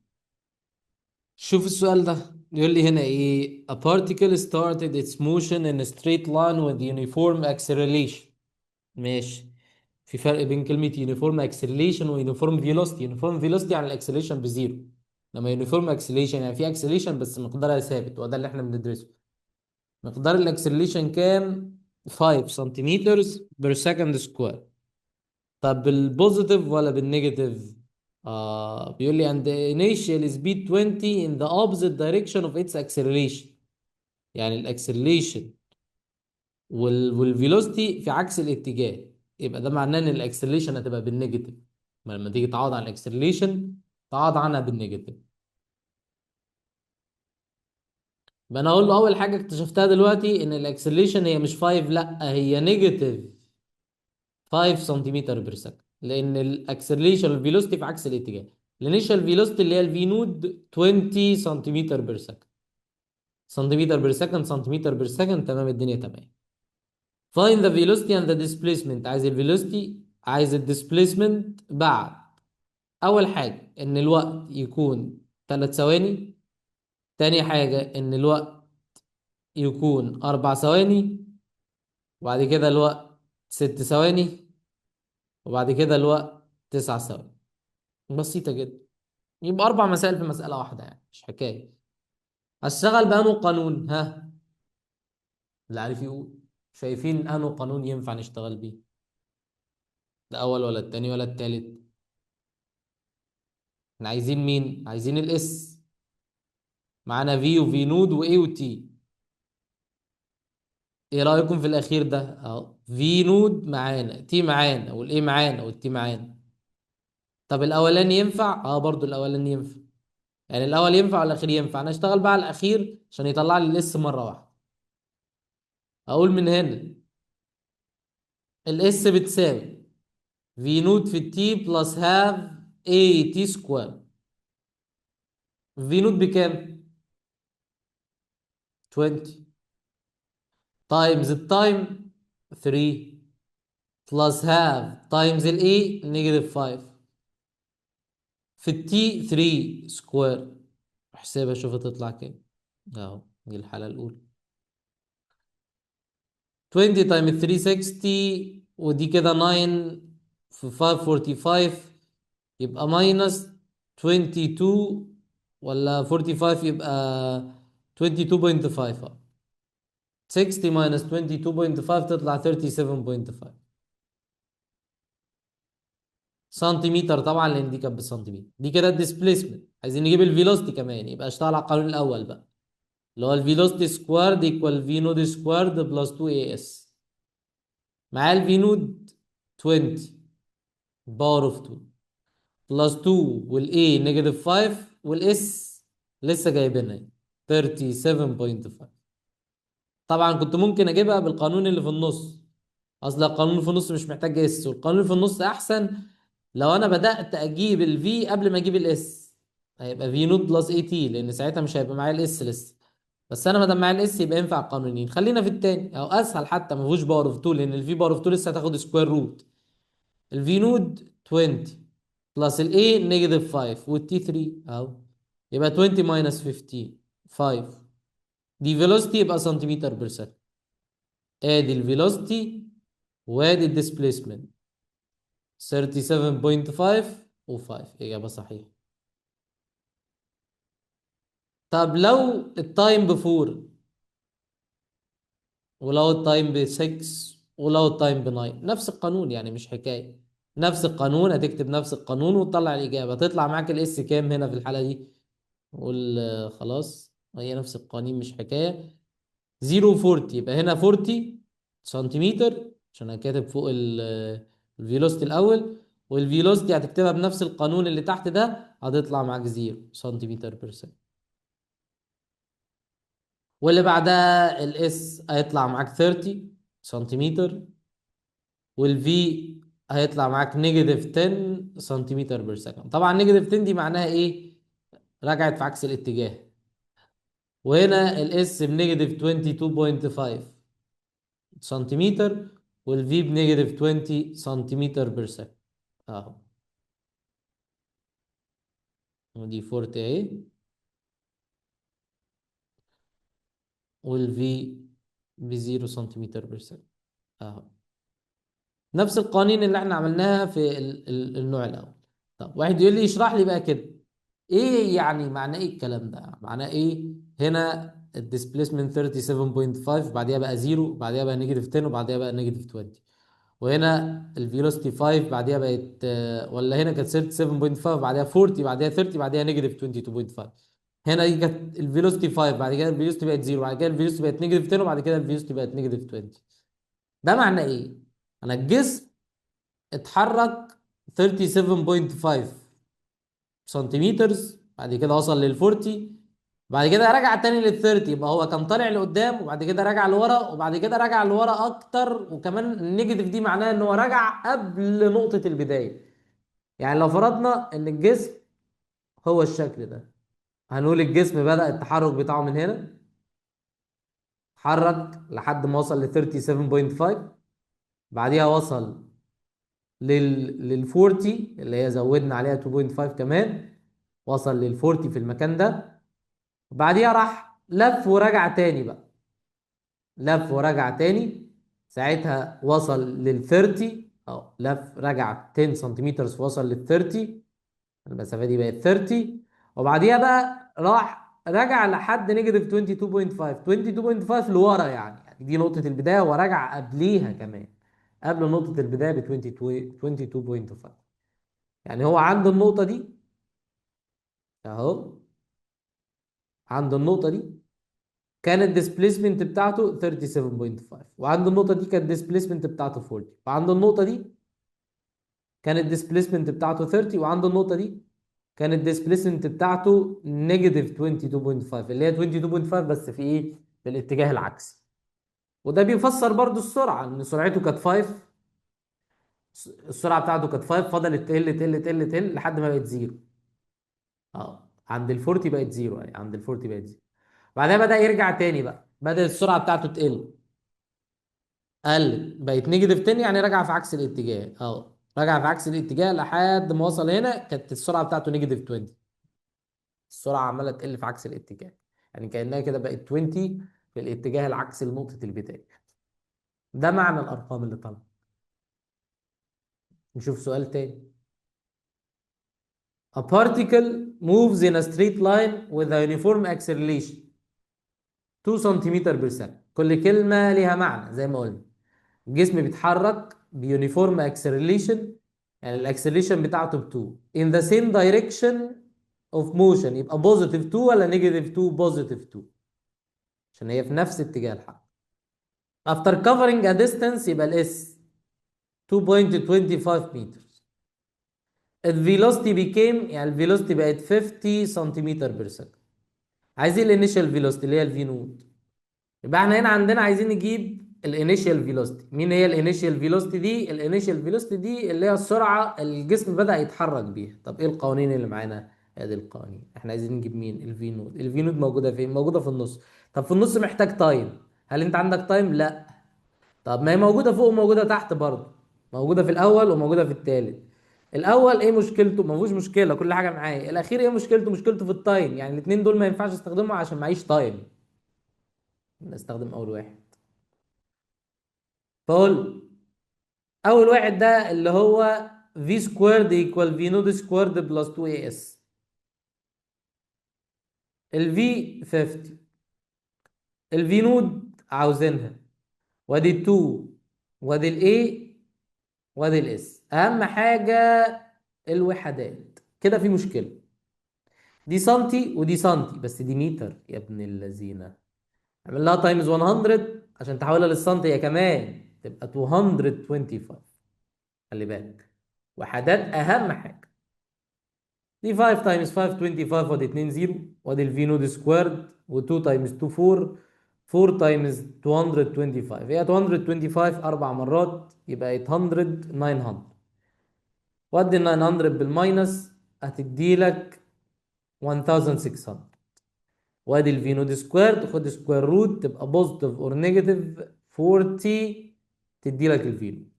شوف السؤال ده يقول لي هنا ايه: a particle started its motion in a straight line with uniform acceleration. ماشي. في فرق بين كلمة uniform acceleration و uniform velocity. uniform velocity يعني الاكسلريشن بزيرو، لما uniform acceleration يعني في acceleration بس مقدارها ثابت، وده اللي احنا بندرسه. مقدار الاكسلريشن كام؟ 5 سنتيمتر بير سكند سكوير. طب بالبوزيتيف ولا بالنيجاتيف؟ بيقول لي and the initial speed 20 in the opposite direction of its acceleration. يعني الاكسلريشن والفيلوسيتي في عكس الاتجاه، يبقى ده معناه ان الاكسلريشن هتبقى بالنيجاتيف. ما لما تيجي تعوض عن الاكسلريشن تعوض عنها بالنيجاتيف. يبقى انا اقول له اول حاجه اكتشفتها دلوقتي ان الاكسلريشن هي مش 5، لا هي نيجاتيف 5 سنتيمتر بير سكند، لان الاكسلريشن والفيلوسيتي في عكس الاتجاه. الانيشال فيلوسيتي اللي هي الفي نود 20 سنتيمتر بير سكند. سنتيمتر بير سكند، سنتيمتر بير سكند، تمام الدنيا تمام. find the velocity and the displacement. عايز الفيلوسيتي، عايز الديسبيسمنت بعد اول حاجه ان الوقت يكون 3 ثواني، تاني حاجه ان الوقت يكون 4 ثواني، وبعد كده الوقت 6 ثواني، وبعد كده الوقت 9 ثواني. بسيطه جدا. يبقى 4 مسائل في مساله واحده، يعني مش حكايه. هشتغل بأنه قانون؟ ها، اللي عارف يقول. شايفين أنه قانون ينفع نشتغل بيه؟ الأول ولا التاني ولا التالت؟ احنا عايزين مين؟ عايزين الاس. معانا في وفي نود واي وتي. ايه رأيكم في الأخير ده؟ اهو في نود معانا، تي معانا، والاي معانا، والتي معانا. طب الأولاني ينفع؟ اه برضو الأولاني ينفع. يعني الأول ينفع والأخير ينفع. أنا أشتغل بقى على الأخير عشان يطلع لي الاس مرة واحدة. أقول من هنا الاس بتساوي في نود في التي بلس هاف اي تي سكوير. في نود بكام؟ 20 تايمز التايم 3 بلس هاف تايمز الاي نيجاتيف 5 في التي 3 سكوير. احسبها شوف تطلع كام. اهو دي الحالة الأولى. 20 تايمز 360، ودي كده 9 في 545، يبقى ماينس 22 ولا 45، يبقى 22.5. 60 minus 22.5 تطلع 37.5 سنتيمتر طبعا، لان دي كانت بالسنتيمتر. دي كده الديسبيسمنت. عايزين نجيب الفيلوسيتي كمان، يبقى اشتغل على القانون الاول بقى، اللي هو الفيلوسيتي سكوارد ايكوال في نود سكوارد بلس 2 اي اس. معاه الفي نود 20 باور اوف 2 بلس 2، والاي نيجاتيف 5، والاس لسه جايبينها 37.5. طبعا كنت ممكن اجيبها بالقانون اللي في النص، اصل القانون اللي في النص مش محتاج اس، والقانون اللي في النص احسن. لو انا بدأت اجيب الفي قبل ما اجيب الاس هيبقى في نوت بلس اي تي، لان ساعتها مش هيبقى معايا الاس لسه. بس انا ما دام معايا الاس يبقى ينفع القانونين. خلينا في التاني او اسهل حتى، ما فيهوش باور اوف 2، لان الفي باور اوف 2 لسه هتاخد سكوير روت. الفي نود 20 بلس الاي نيجاتيف 5 والتي 3 اهو، يبقى 20 ماينس 15 5. دي فيلوسيتي يبقى سنتيمتر بير سكند. ادي الفيلوسيتي وادي الديسبيسمنت 37.5 و5. اجابه صحيحه. طب لو التايم بفور، ولو التايم ب 6، ولو التايم ب 9. نفس القانون يعني، مش حكاية. نفس القانون، هتكتب نفس القانون وتطلع الإجابة. تطلع معاك الاس كام هنا في الحالة دي؟ قول خلاص، هي نفس القوانين، مش حكاية. 0.40 يبقى هنا 40 سنتيمتر، عشان انا كاتب فوق الفيلوستي الاول. والفيلوستي هتكتبها بنفس القانون اللي تحت ده، هتطلع معاك 0 سنتيمتر بير سكند. واللي بعدها الاس هيطلع معاك 30 سنتيمتر. والفي هيطلع معاك نيجاتيف 10 سنتيمتر بير سكند. طبعا نيجاتيف 10 دي معناها ايه؟ رجعت في عكس الاتجاه. وهنا الاس بنيجاتيف 22.5 سنتيمتر، والفي بنيجاتيف 20 سنتيمتر بير سكند. اهو، ودي 40 اهي، والفي ب 0 سنتيمتر بير سكند. اهو، نفس القوانين اللي احنا عملناها في النوع الاول. طب واحد يقول لي اشرح لي بقى كده، ايه يعني معناه ايه الكلام ده؟ معناه ايه هنا الديسبيسمنت 37.5 بعديها بقى 0 بعديها بقى نيجاتيف 10 وبعديها بقى نيجاتيف 20، وهنا الفيلوسيتي 5 بعديها بقت ولا هنا كانت 37.5 بعديها 40 بعديها 30 بعديها نيجاتيف 22.5. هنا دي كانت الفيلوسيتي 5 بعد كده الفيلوسيتي بقت 0 بعد كده الفيلوسيتي بقت نيجاتيف 10 وبعد كده الفيلوسيتي بقت نيجاتيف 20. ده معناه ايه؟ انا الجسم اتحرك 37.5 سنتيمتر، بعد كده وصل لل 40، بعد كده رجع تاني لل 30. يبقى هو كان طالع لقدام وبعد كده رجع لورا وبعد كده رجع لورا اكتر. وكمان النيجاتيف دي معناها ان هو رجع قبل نقطة البداية. يعني لو فرضنا ان الجسم هو الشكل ده، هنقول الجسم بدأ التحرك بتاعه من هنا، اتحرك لحد ما وصل ل 37.5، بعديها وصل لل 40 اللي هي زودنا عليها 2.5 كمان، وصل لل 40 في المكان ده. بعديها راح لف ورجع تاني بقى، لف ورجع تاني. ساعتها وصل لل 30، او لف رجع 10 سنتيمتر وصل لل 30، المسافه دي بقت 30. وبعديها بقى راح رجع لحد نيجاتيف 22.5، 22.5 لورا يعني دي نقطه البدايه ورجع قبليها كمان، قبل نقطه البدايه ب 22.5. يعني هو عند النقطه دي اهو، عند النقطه دي كان الديسبيسمنت بتاعته 37.5، وعند النقطة دي كانت الديسبيسمنت بتاعته 40، وعند النقطة دي كان الديسبيسمنت بتاعته 30، وعند النقطة دي كان الديسبيسمنت بتاعته نيجاتيف 22.5 اللي هي 22.5 بس في ايه؟ في الاتجاه العكسي. وده بيفسر برضو السرعة، ان سرعته كانت 5، السرعة بتاعته كانت 5، فضلت تقل تقل تقل تقل لحد ما بقت زيرو. اه، عند ال 40 بقت زيرو يعني، عند ال 40 بقت زيرو. بعدها بدأ يرجع تاني بقى، بدأت السرعة بتاعته تقل، قلت بقت نيجاتيف 10 يعني رجع في عكس الاتجاه. اه، رجع في عكس الاتجاه لحد ما وصل هنا كانت السرعه بتاعته نيجاتيف 20. السرعه عماله تقل في عكس الاتجاه، يعني كانها كده بقت 20 في الاتجاه العكسي لنقطه البدايه. ده معنى الارقام اللي طالعه. نشوف سؤال تاني. A particle moves in a straight line with a uniform acceleration 2 سنتيمتر بير ثانية. كل كلمة ليها معنى زي ما قلنا. الجسم بيتحرك بيونيفورم اكسلريشن، يعني الاكسلريشن بتاعته ب 2 in the same direction of motion. يبقى بوزيتيف 2 ولا نيجاتيف 2؟ بوزيتيف 2، عشان هي في نفس اتجاه الحركه. after covering a distance يبقى الاس 2.25 meters. الفيلوسيتي became، يعني الفيلوسيتي بقت 50 سنتيمتر بير سكند. عايزين الانيشال فيلوسيتي اللي هي الفي نود. يبقى احنا هنا عندنا عايزين نجيب الانيشال فيلوسيتي. مين هي الانيشال فيلوسيتي دي؟ الانيشال فيلوسيتي دي اللي هي السرعه اللي الجسم بدأ يتحرك بيها. طب ايه القوانين اللي معانا؟ ادي القوانين. احنا عايزين نجيب مين؟ الفي نود. الفي نود موجوده فين؟ موجوده في النص. طب في النص محتاج تايم. هل انت عندك تايم؟ لا. طب ما هي موجوده فوق وموجوده تحت برضه، موجوده في الاول وموجوده في الثالث. الاول ايه مشكلته؟ ما فيهوش مشكله، كل حاجه معايا. الاخير ايه مشكلته؟ مشكلته في التايم، يعني الاثنين دول ما ينفعش استخدمهم عشان معيش تايم، نستخدم اول واحد. فقول اول واحد ده اللي هو في سكويرد ايكوال في نود سكويرد بلس 2 اي اس. الفي 50، الفي نود عاوزينها وادي ال 2 وادي ال A وادي ال S. اهم حاجة الوحدات، كده في مشكلة. دي سنتي ودي سنتي، بس دي متر يا ابن اللذينة. اعمل لها تايمز 100 عشان تحولها للسنتي هي كمان، تبقى 225. خلي بالك، وحدات اهم حاجة. دي 5 تايمز 5 25، وادي 2 0، وادي الفي نود سكويرد، و2 تايمز 2 4، 4 تايمز 225، هي 225 اربع مرات يبقى 800 900. ودي ال 900 بالماينس هتدي لك 1600. وادي الفي نود سكويرد خد سكوير روت تبقى بوزيتيف اور نيجاتيف 40 تدي لك الفي نود.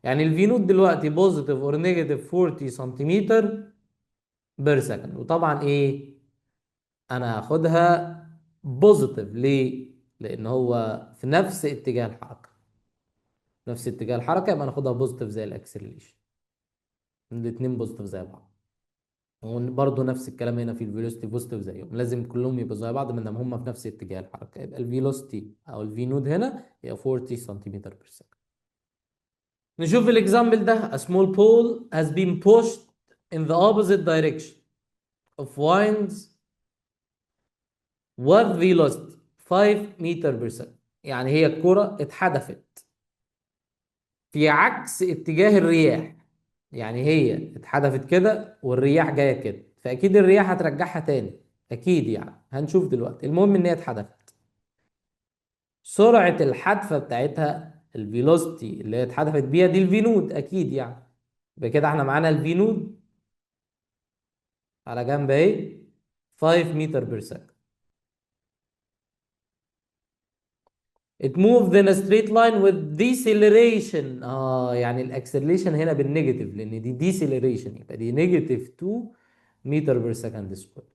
يعني الفي نود دلوقتي بوزيتيف اور نيجاتيف 40 سنتيمتر بير سكند. وطبعا ايه، انا هاخدها بوزيتيف ليه؟ لان هو في نفس اتجاه الحركه، نفس اتجاه الحركه، يبقى ناخدها بوزيتيف زي الاكسلريشن. الاتنين بوزيتيف زي بعض. وبرضه نفس الكلام هنا في الفيلوسيتي بوزيتيف زيهم، لازم كلهم يبقوا زي بعض ما دام هم في نفس اتجاه الحركه. يبقى الفيلوسيتي او الفي نود هنا هي 40 سنتيمتر بير سكند. نشوف الاكزامبل ده. A small pole has been pushed in the opposite direction of winds with velocity 5 meter per second. يعني هي الكرة اتحدفت في عكس اتجاه الرياح. يعني هي اتحدفت كده والرياح جاية كده، فأكيد الرياح هترجعها تاني. أكيد يعني هنشوف دلوقتي. المهم إن هي اتحدفت. سرعة الحدفة بتاعتها الفيلوسيتي اللي هي اتحدفت بيها دي الفي نود أكيد يعني. يبقى كده احنا معانا الفي نود على جنب اهي 5 متر بير سكند. It moved in a straight line with deceleration. يعني الاكسلريشن هنا بالنيجاتيف لان دي deceleration، يبقى دي نيجاتيف 2 متر بير سكند سكوير.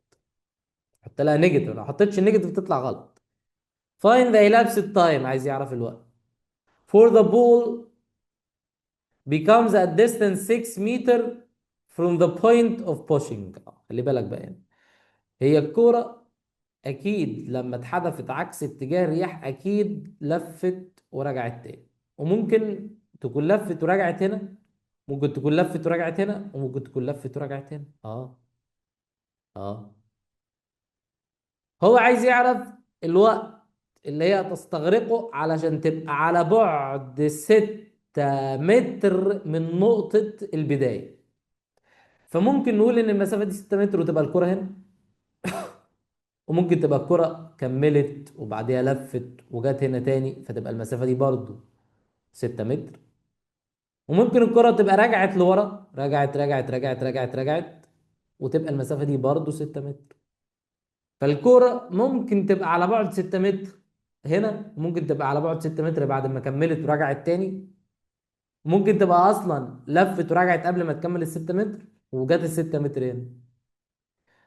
حط لها نيجاتيف، لو حطيتش نيجاتيف تطلع غلط. Find the elapsed time، عايز يعرف الوقت. For the ball becomes at distance 6 meter from the point of pushing. خلي بالك بقى هنا، هي الكورة اكيد لما اتحدفت عكس اتجاه الرياح اكيد لفت ورجعت تاني. وممكن تكون لفت ورجعت هنا، ممكن تكون لفت ورجعت هنا، وممكن تكون لفت ورجعت هنا. اه هو عايز يعرف الوقت اللي هي تستغرقه علشان تبقى على بعد 6 متر من نقطة البداية. فممكن نقول ان المسافة دي 6 متر وتبقى الكرة هنا، وممكن تبقى الكرة كملت وبعديها لفت وجت هنا تاني فتبقى المسافة دي برضو 6 متر. وممكن الكرة تبقى رجعت لورا، رجعت وتبقى المسافة دي برضو 6 متر. فالكرة ممكن تبقى على بعد 6 متر هنا، ممكن تبقى على بعد 6 متر بعد ما كملت ورجعت تاني، ممكن تبقى اصلا لفت ورجعت قبل ما تكمل ال 6 متر وجت ال 6 متر هنا.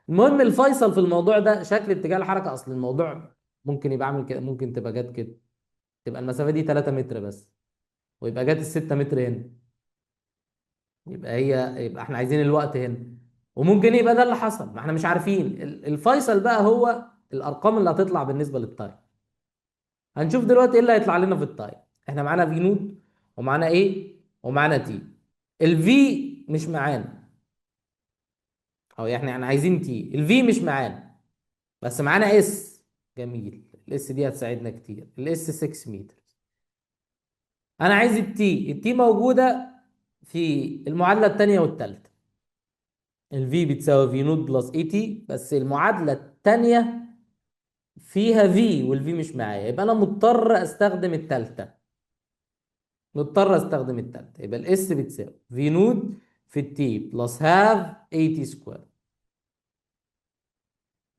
المهم الفيصل في الموضوع ده شكل اتجاه الحركة. اصل الموضوع ممكن يبقى عامل كده، ممكن تبقى جت كده، تبقى المسافة دي 3 متر بس، ويبقى جت ال 6 متر هنا. يبقى احنا عايزين الوقت هنا، وممكن يبقى ده اللي حصل، ما احنا مش عارفين. الفيصل بقى هو الارقام اللي هتطلع بالنسبه للتايم. هنشوف دلوقتي ايه اللي هيطلع لنا في التايم. احنا معانا في نود ومعانا ايه ومعانا تي. الفي مش معانا، او يعني عايزين تي. الفي مش معانا بس معانا اس. جميل، الاس دي هتساعدنا كتير. الاس 6 متر. انا عايز التي. التي موجوده في المعادله الثانيه والثالثه. الفي بتساوي في نوت بلس اي تي، بس المعادله الثانيه فيها في والفي مش معايا، يبقى انا مضطر استخدم الثالثه. يبقى الاس بتساوي في نوت في التي بلس هاف اي تي سكوير.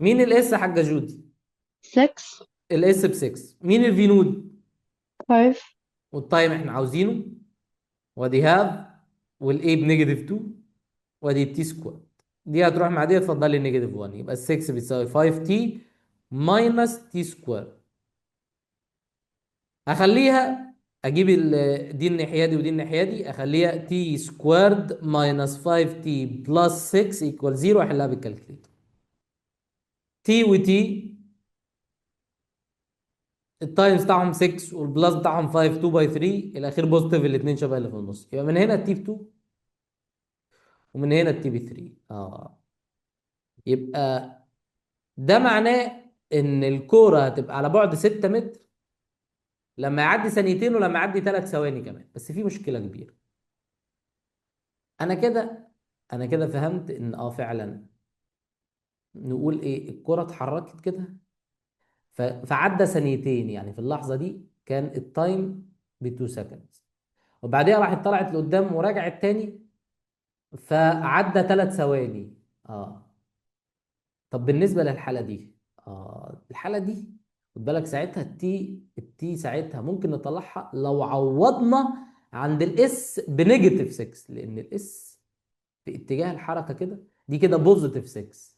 مين الاس يا حاجه جودي؟ 6 الاس ب 6. مين الفي نوت؟ 5 والتايم احنا عاوزينه. وادي هاف، والاي بنيجاتيف 2، وادي التي سكوير. دي هتروح مع دي اتفضل لي نيجاتيف 1، يبقى ال 6 بتساوي 5 تي ماينس تي سكوير. هخليها اجيب دي الناحيه دي ودي الناحيه دي، اخليها تي سكويرد ماينس 5 تي بلس 6 ايكوال 0، واحلها بالكالكليتر. تي وتي التايمز بتاعهم 6 والبلس بتاعهم 5، 2 باي 3 الاخير بوزيتيف، الاثنين شبه اللي في النص، يبقى من هنا التي ب 2 ومن هنا التي ب 3. يبقى ده معناه ان الكوره هتبقى على بعد 6 متر لما يعدي ثانيتين ولما يعدي 3 ثواني كمان. بس في مشكله كبيره. انا كده انا كده فهمت ان فعلا نقول ايه، الكرة اتحركت كده فعدى ثانيتين، يعني في اللحظة دي كان التايم ب 2 سكندز، وبعديها راحت طلعت لقدام ورجعت تاني فعدى 3 ثواني. اه طب بالنسبة للحالة دي، الحالة دي خد بالك ساعتها التي ساعتها ممكن نطلعها لو عوضنا عند الاس بنيجاتيف 6، لان الاس في اتجاه الحركه كده دي كده بوزيتيف 6،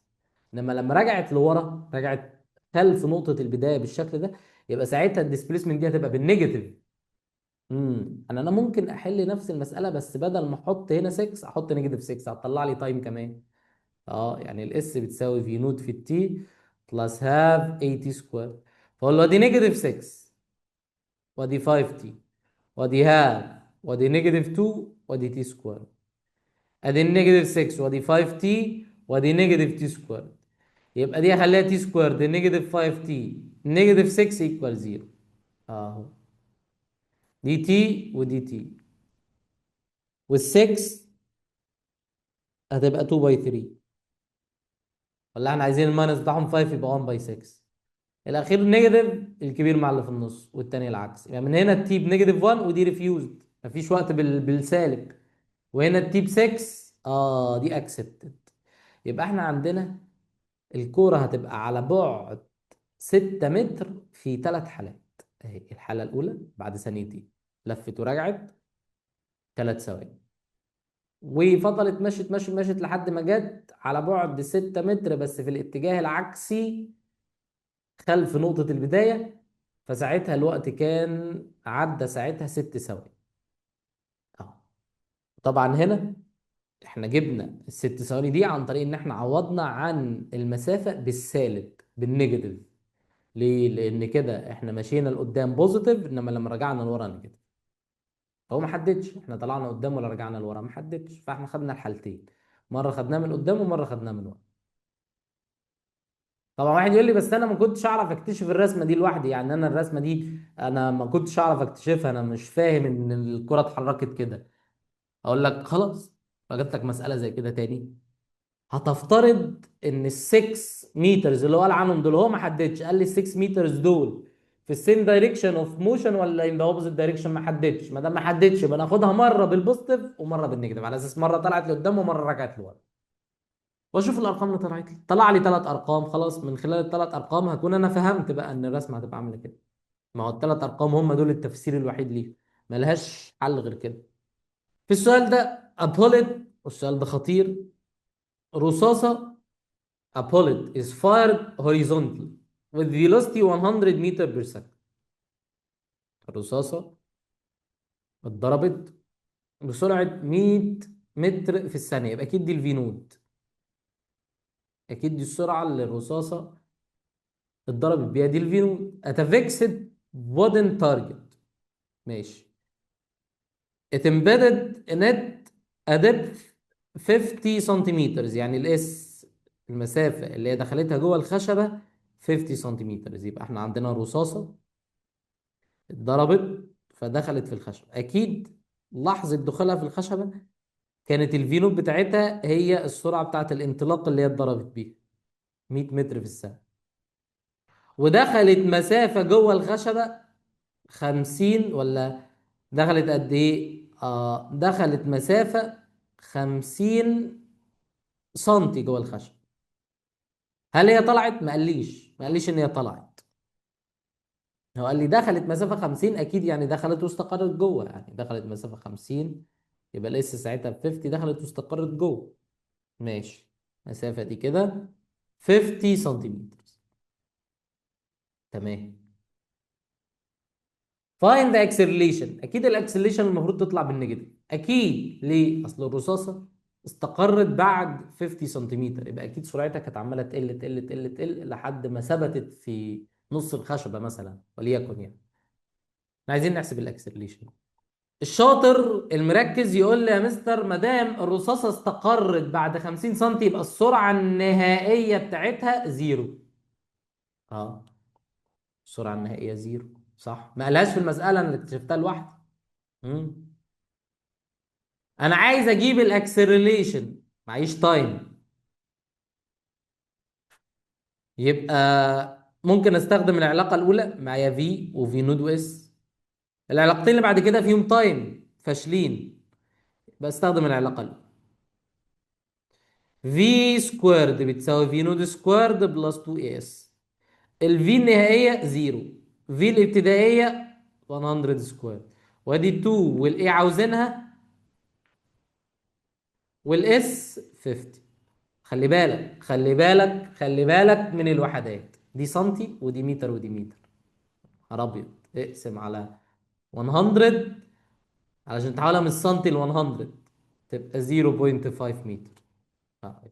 انما لما رجعت لورا رجعت خلف نقطه البدايه بالشكل ده، يبقى ساعتها الديسبيسمنت دي هتبقى بالنيجاتيف. انا ممكن احل نفس المساله بس بدل ما احط هنا 6 احط نيجاتيف 6، هتطلع لي تايم كمان. يعني الاس بتساوي في نوت في التي بلس هاف اي تي سكوير، فاقول له ادي نيجاتيف 6 وادي 5 تي وادي هاف وادي نيجاتيف 2 وادي تي سكوير، ادي النيجاتيف 6 وادي 5 تي وادي نيجاتيف تي سكوير، يبقى دي هخليها تي سكوير دي نيجاتيف 5 تي نيجاتيف 6 ايكوال 0. اهو دي تي ودي تي، وال6 هتبقى 2 باي 3، ولا احنا عايزين الماينس بتاعهم 5 يبقى 1 باي 6. الاخير نيجاتيف الكبير مع اللي في النص والتاني العكس، يعني من هنا التي بنيجاتيف 1 ودي ريفيوزد مفيش وقت بالسالب، وهنا التي ب 6 دي اكسبتد. يبقى احنا عندنا الكورة هتبقى على بعد 6 متر في 3 حالات. اهي الحالة الأولى بعد ثانيتين لفت ورجعت 3 ثواني، وفضلت مشت مشت مشت لحد ما جت على بعد 6 متر بس في الاتجاه العكسي خلف نقطة البداية، فساعتها الوقت كان عدى ساعتها 6 ثواني. اهو طبعا هنا احنا جبنا ال6 ثواني دي عن طريق ان احنا عوضنا عن المسافة بالسالب بالنيجاتيف. ليه؟ لأن كده احنا مشينا لقدام بوزيتيف انما لما رجعنا لورا نيجاتيف. هو ما حددش احنا طلعنا قدام ولا رجعنا لورا، ما حددش، فاحنا خدنا الحالتين، مرة خدناه من قدام ومرة خدناه من ورا. طبعا واحد يقول لي بس انا ما كنتش اعرف اكتشف الرسمة دي لوحدي، يعني انا الرسمة دي انا ما كنتش اعرف اكتشفها، انا مش فاهم ان الكرة اتحركت كده. اقول لك خلاص، فجبت لك مسألة زي كده تاني. هتفترض ان ال6 مترز اللي هو قال عنهم دول، هو ما حددش، قال لي ال6 مترز دول في السيم دايركشن اوف موشن ولا ان ذا اوبوزيت دايركشن، ما حددش. ما دام ما حددش يبقى ناخدها مره بالبوزيتيف ومره بالنيجاتيف، على اساس مره طلعت لقدام ومره رجعت لورا. واشوف الارقام اللي طلعت لي، طلع لي 3 ارقام، خلاص من خلال ال3 ارقام هكون انا فهمت بقى ان الرسمه هتبقى عامله كده. ما هو ال3 ارقام هم دول التفسير الوحيد ليه، ملهاش حل غير كده. في السؤال ده ابوليت، والسؤال ده خطير، رصاصه A bullet is fired horizontally with velocity 100 meter per second. الرصاصة اتضربت بسرعة 100 متر في الثانية، يبقى أكيد دي الفي نود، أكيد دي السرعة اللي الرصاصة اتضربت بيها، دي الفي نود at a fixed wooden target. ماشي. It embedded in it a depth 50 سنتيمتر، يعني الاس المسافة اللي هي دخلتها جوه الخشبة 50 سنتيمتر، يبقى احنا عندنا رصاصة اتضربت فدخلت في الخشبة، أكيد لحظة دخولها في الخشبة كانت الفينوب بتاعتها هي السرعة بتاعت الانطلاق اللي هي اتضربت بيها 100 متر في الثانية، ودخلت مسافة جوه الخشبة 50 ولا دخلت قد إيه؟ دخلت مسافة 50 سنتي جوه الخشبة. هل هي طلعت؟ ما قاليش إن هي طلعت، هو قال لي دخلت مسافة 50، أكيد يعني دخلت واستقرت جوه، يعني دخلت مسافة 50 يبقى لسه ساعتها ب 50 دخلت واستقرت جوه. ماشي، المسافة دي كده 50 سنتيمتر. تمام. فاين ذا اكسلريشن، اكيد الاكسلريشن المفروض تطلع بالنيجاتيف، اكيد ليه؟ اصل الرصاصة استقرت بعد 50 سنتيمتر، يبقى اكيد سرعتها كانت عمالة تقل تقل تقل تقل لحد ما ثبتت في نص الخشبة مثلا وليكن يعني. احنا عايزين نحسب الاكسلريشن. الشاطر المركز يقول لي يا مستر ما دام الرصاصة استقرت بعد 50 سم يبقى السرعة النهائية بتاعتها زيرو. اه، السرعة النهائية زيرو. صح، ما قالهاش في المسألة، انا اللي اكتشفتها لوحدي. مم. انا عايز اجيب الاكسلريشن، معيش تايم. يبقى ممكن استخدم العلاقة الاولى، معايا في وفي نود واس. العلاقتين اللي بعد كده فيهم تايم فاشلين، بستخدم العلاقة الاولى. في سكويرد بتساوي في نود سكويرد بلس 2 اس. الفي النهائية زيرو، في الابتدائية 100 سكوير، وادي 2 والاي عاوزينها، والاس 50. خلي بالك خلي بالك خلي بالك من الوحدات، دي سنتي ودي متر ودي متر. نهار ابيض، اقسم على 100 علشان تحولها من السنتي ل 100 تبقى 0.5 متر.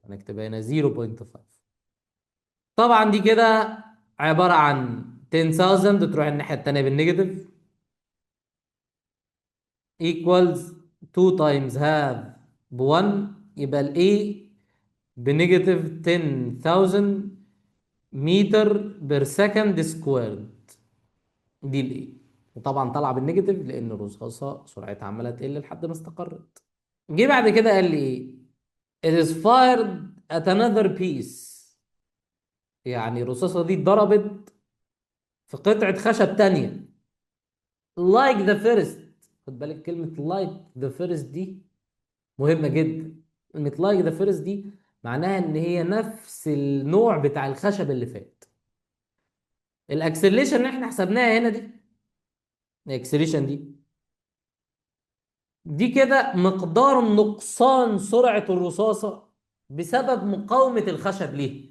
هنكتبها هنا 0.5. طبعا دي كده عبارة عن 10000 تروح الناحية التانية بالنيجاتيف equals 2 times half ب 1، يبقى ال A بنيجاتيف 10000 متر بير سكند سكويرد. دي ال A، وطبعا طالعة بالنيجاتيف لأن الرصاصة سرعتها عمالة تقل لحد ما استقرت. جه بعد كده قال لي إيه؟ It is fired at another piece. يعني الرصاصة دي اتضربت في قطعة خشب تانية like the first. خد بالك كلمة like the first دي مهمة جدا. كلمة like the first دي معناها ان هي نفس النوع بتاع الخشب اللي فات. الاكسلريشن اللي احنا حسبناها هنا دي، الاكسلريشن دي كده مقدار نقصان سرعة الرصاصة بسبب مقاومة الخشب ليه.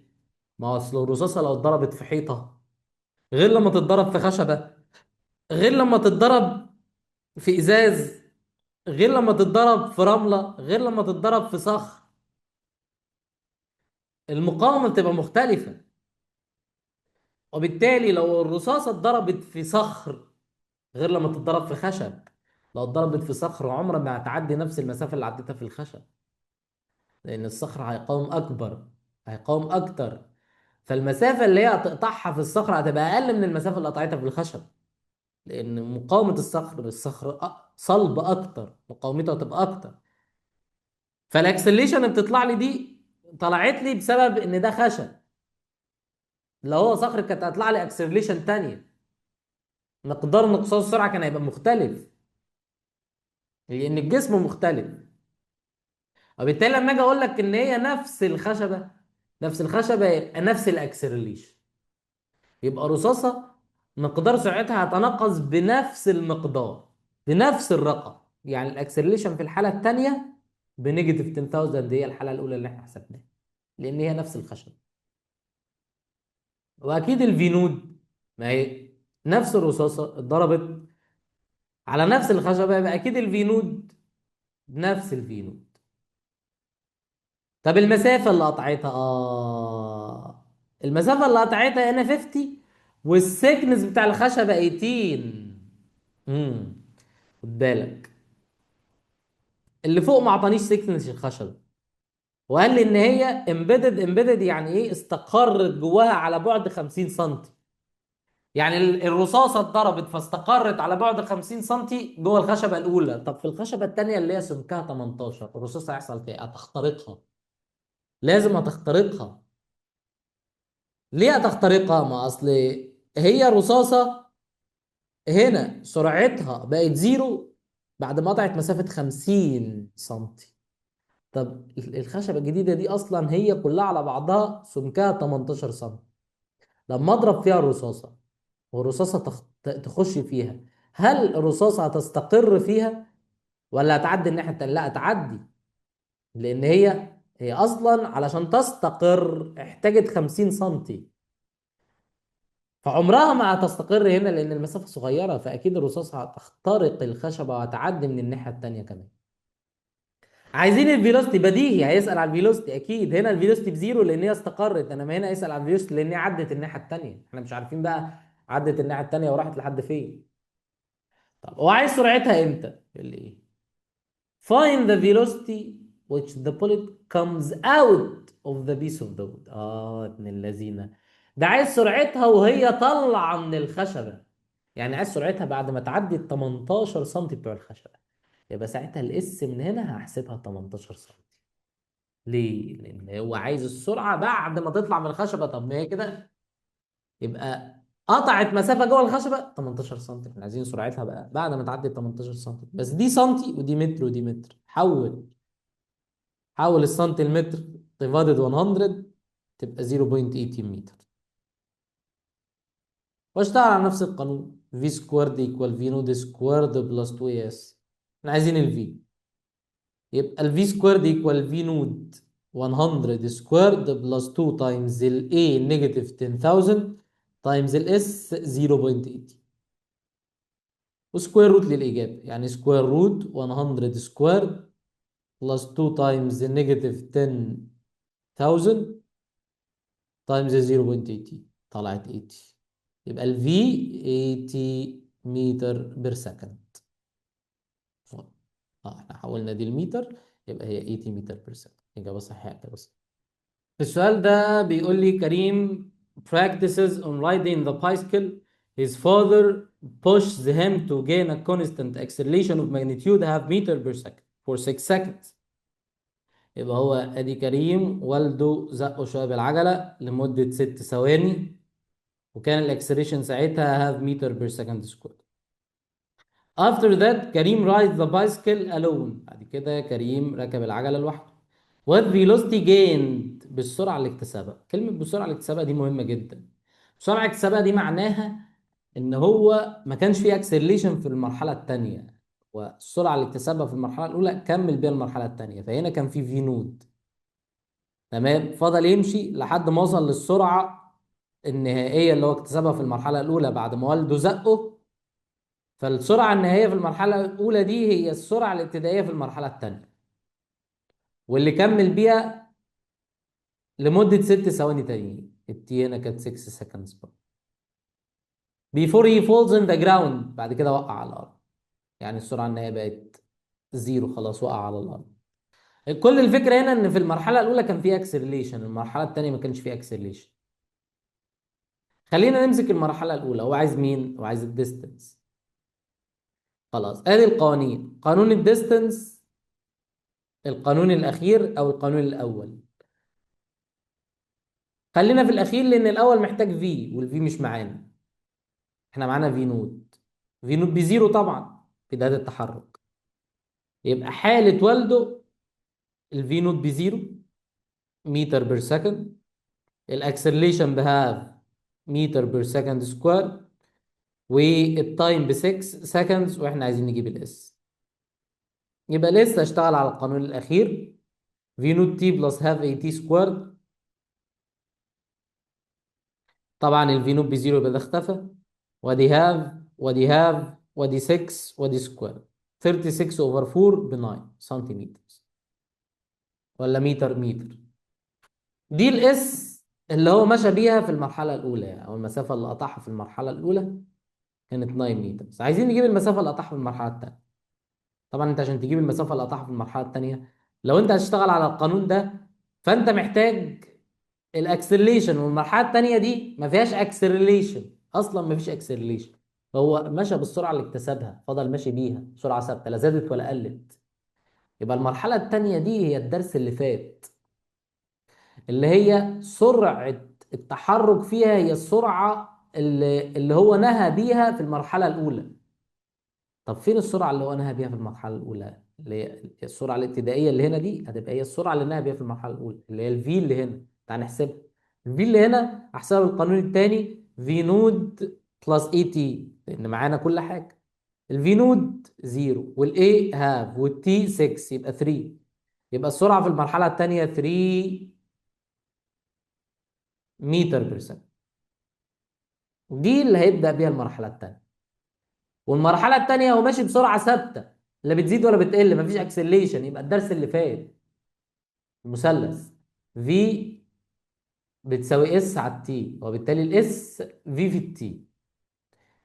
ما هو اصل الرصاصة لو اتضربت في حيطة غير لما تتضرب في خشبة، غير لما تتضرب في ازاز، غير لما تتضرب في رملة، غير لما تتضرب في صخر. المقاومة بتبقى مختلفة. وبالتالي لو الرصاصة اتضربت في صخر غير لما تتضرب في خشب، لو اتضربت في صخر عمرها ما هتعدي نفس المسافة اللي عديتها في الخشب، لأن الصخر هيقاوم أكبر، هيقاوم أكتر. فالمسافة اللي هي هتقطعها في الصخر هتبقى أقل من المسافة اللي قطعتها في الخشب، لأن مقاومة الصخر صلب أكتر، مقاومته هتبقى أكتر. فالأكسليشن اللي بتطلع لي دي طلعت لي بسبب إن ده خشب. لو هو صخر كانت هتطلع لي اكسلريشن تانية، مقدار نقصان السرعه كان هيبقى مختلف، لان الجسم مختلف. وبالتالي لما اجي اقول لك ان هي نفس الخشبه، نفس الخشبه يبقى نفس الاكسلريشن. يبقى رصاصه مقدار سرعتها هتناقص بنفس المقدار، بنفس الرقم. يعني الاكسلريشن في الحاله الثانيه بنيجاتيف 10000، دي هي الحاله الاولى اللي احنا حسبناها، لان هي نفس الخشبه. واكيد الفينود، ما هي نفس الرصاصه اتضربت على نفس الخشبة، يبقى أكيد الفينود بنفس الفينود. طب المسافة اللي قطعتها، المسافة اللي قطعتها هنا 50، والسكنس بتاع الخشبة 18. امم خد بالك اللي فوق ما اعطانيش سكنس الخشبة، وقال لي ان هي امبيدد يعني ايه، استقرت جواها على بعد 50 سم. يعني الرصاصة اتضربت فاستقرت على بعد 50 سم جوه الخشبة الأولى. طب في الخشبة الثانية اللي هي سمكها 18، الرصاصة هيحصل فيها إيه؟ هتخترقها. لازم هتخترقها. ليه هتخترقها؟ ما أصل هي رصاصة هنا سرعتها بقت زيرو بعد ما قطعت مسافة 50 سم. طب الخشبة الجديدة دي أصلا هي كلها على بعضها سمكها 18 سم. لما أضرب فيها الرصاصة والرصاصة تخش فيها، هل الرصاصة هتستقر فيها ولا هتعدي الناحية التانية؟ لا، هتعدي، لأن هي أصلا علشان تستقر احتاجت 50 سنتي، فعمرها ما هتستقر هنا لأن المسافة صغيرة، فأكيد الرصاصة هتخترق الخشبة وهتعدي من الناحية التانية كمان. عايزين الفيلوستي، بديهي هيسأل على الفيلوستي اكيد. هنا الفيلوستي بزيرو لان هي استقرت، انما هنا هيسأل على الفيلوستي لان هي عدت الناحية التانية. احنا مش عارفين بقى عدت الناحية التانية وراحت لحد فين. طب هو عايز سرعتها امتى؟ يقول لي ايه؟ find the velocity which the bullet comes out of the piece of the wood. ابن اللذينه، ده عايز سرعتها وهي طالعه من الخشبه. يعني عايز سرعتها بعد ما تعدي ال 18 سم بتوع الخشبه. يبقى ساعتها الاس من هنا هحسبها 18 سم. ليه؟ لان هو عايز السرعه بعد ما تطلع من الخشبه. طب ما هي كده يبقى قطعت مسافه جوه الخشبه 18 سم. احنا عايزين سرعتها بقى بعد ما تعدي ال 18 سم. بس دي سنتي ودي متر ودي متر. حول السنتي المتر divided 100 تبقى 0.18 متر. واشتغل على نفس القانون. في سكوارد ايكوال في نود سكوارد بلس 2 اس. احنا عايزين الفي. يبقى الفي سكوارد ايكوال في نود 100 سكوارد بلس 2 تايمز الاي نيجاتيف 10000 تايمز الاس 0.80 وسكوير روت للاجابه. يعني سكوير روت 100 سكوارد بلس 2 تايمز نيجاتيف 10000 تايمز 0.80 طلعت 80. يبقى ال V 80 متر بير سكند. احنا حولنا دي المتر يبقى هي 80 متر بير سكند. إجابة صحيحة كده بس. السؤال ده بيقول لي كريم practices on riding the bicycle. His father pushes him to gain a constant acceleration of magnitude half meter per second for 6 seconds. يبقى هو ادي كريم والده زقه شويه بالعجله لمده 6 ثواني، وكان الاكسلريشن ساعتها هاف متر بير سكند سكوير. After that كريم رايد ذا بايسكل alone. بعد كده كريم ركب العجله لوحده. What velocity gained بالسرعه اللي اكتسبها. كلمه بالسرعه اللي اكتسبها دي مهمه جدا. السرعه اللي اكتسبها دي معناها ان هو ما كانش فيه اكسلريشن في المرحله الثانيه، والسرعه اللي اكتسبها في المرحله الاولى كمل بيها المرحله الثانيه. فهنا كان في نود. تمام. فضل يمشي لحد ما وصل للسرعه النهائيه اللي هو اكتسبها في المرحله الاولى بعد ما والده زقه. فالسرعه النهائيه في المرحله الاولى دي هي السرعه الابتدائيه في المرحله الثانيه، واللي كمل بيها لمده 6 ثواني تانيين. التي هنا كانت 6 seconds بقى. before he falls in the ground. بعد كده وقع على الارض. يعني السرعه النهائيه بقت زيرو، خلاص وقع على الارض. كل الفكره هنا ان في المرحله الاولى كان في اكسلريشن، المرحله الثانيه ما كانش في اكسلريشن. خلينا نمسك المرحله الاولى. هو عايز مين؟ هو عايز الديستنس. خلاص ادي القوانين. قانون الديستنس القانون الاخير او القانون الاول. خلينا في الاخير لان الاول محتاج في والفي مش معانا. احنا معانا في نود. في نود بزيرو طبعا في بدايه التحرك. يبقى حاله والده الفي نود بزيرو متر بير سكند. الاكسلريشن بهاف متر بير سكند سكوير. والتايم ب 6 سكندز واحنا عايزين نجيب الاس. يبقى لسه اشتغل على القانون الاخير. في نود تي بلس هاف اي تي سكوير. طبعا الفي نوت بزيرو يبقى ده اختفى. وادي هاف وادي هاف وادي 6 وادي سكوير. 36 اوفر 4 ب 9 سنتيمتر ولا متر. دي الاس اللي هو مشى بيها في المرحله الاولى، يعني او المسافه اللي قطعها في المرحله الاولى كانت 9 متر. عايزين نجيب المسافه اللي قطعها في المرحله الثانيه. طبعا انت عشان تجيب المسافه اللي قطعها في المرحله الثانيه لو انت هتشتغل على القانون ده فانت محتاج الاكسلريشن. والمرحله الثانيه دي ما فيهاش اكسلريشن اصلا، ما فيش اكسلريشن. هو مشى بالسرعه اللي اكتسبها، فضل ماشي بيها سرعه ثابته لا زادت ولا قلت. يبقى المرحله الثانيه دي هي الدرس اللي فات، اللي هي سرعه التحرك فيها هي السرعه اللي هو نهى بيها في المرحله الاولى. طب فين السرعه اللي هو نهى بيها في المرحله الاولى؟ اللي هي السرعه الابتدائيه اللي هنا دي هتبقى هي السرعه اللي نهى بيها في المرحله الاولى، اللي هي الفي اللي هنا. تعال نحسبها. الفي اللي هنا احسبها بالقانون الثاني. في نود بلس اي تي لان معانا كل حاجه. الفي نود 0 والاي هاف والتي 6 يبقى 3. يبقى السرعه في المرحله الثانيه 3 متر بير سكند. دي اللي هيبدا بيها المرحله الثانيه. والمرحله الثانيه هو ماشي بسرعه ثابته لا بتزيد ولا بتقل، مفيش اكسليشن. يبقى الدرس اللي فات المثلث في بتساوي اس على التي، وبالتالي الاس في في التي.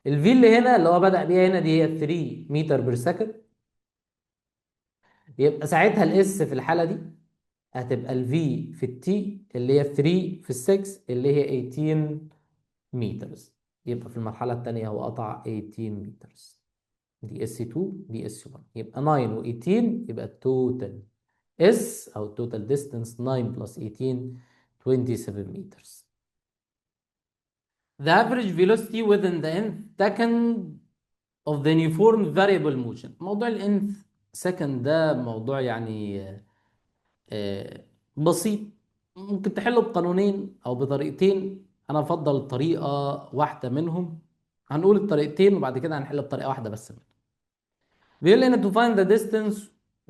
الفي اللي هنا اللي هو بدأ بيها هنا دي هي 3 متر بير سكند، يبقى ساعتها الاس في الحالة دي هتبقى الفي في التي اللي هي 3 في ال 6 اللي هي 18 مترز. يبقى في المرحلة الثانية هو قطع 18 مترز. دي اس 2 دي اس 1، يبقى 9 و 18 يبقى التوتال اس او التوتال ديستانس 9 بلس 18 27 meters. The average velocity within the nth second of the uniform variable motion. موضوع الانث سكند ده موضوع يعني آه، بسيط، ممكن تحله بقانونين او بطريقتين. انا افضل طريقة واحدة منهم. هنقول الطريقتين وبعد كده هنحل بطريقة واحدة بس منهم. بيقول لي to find the distance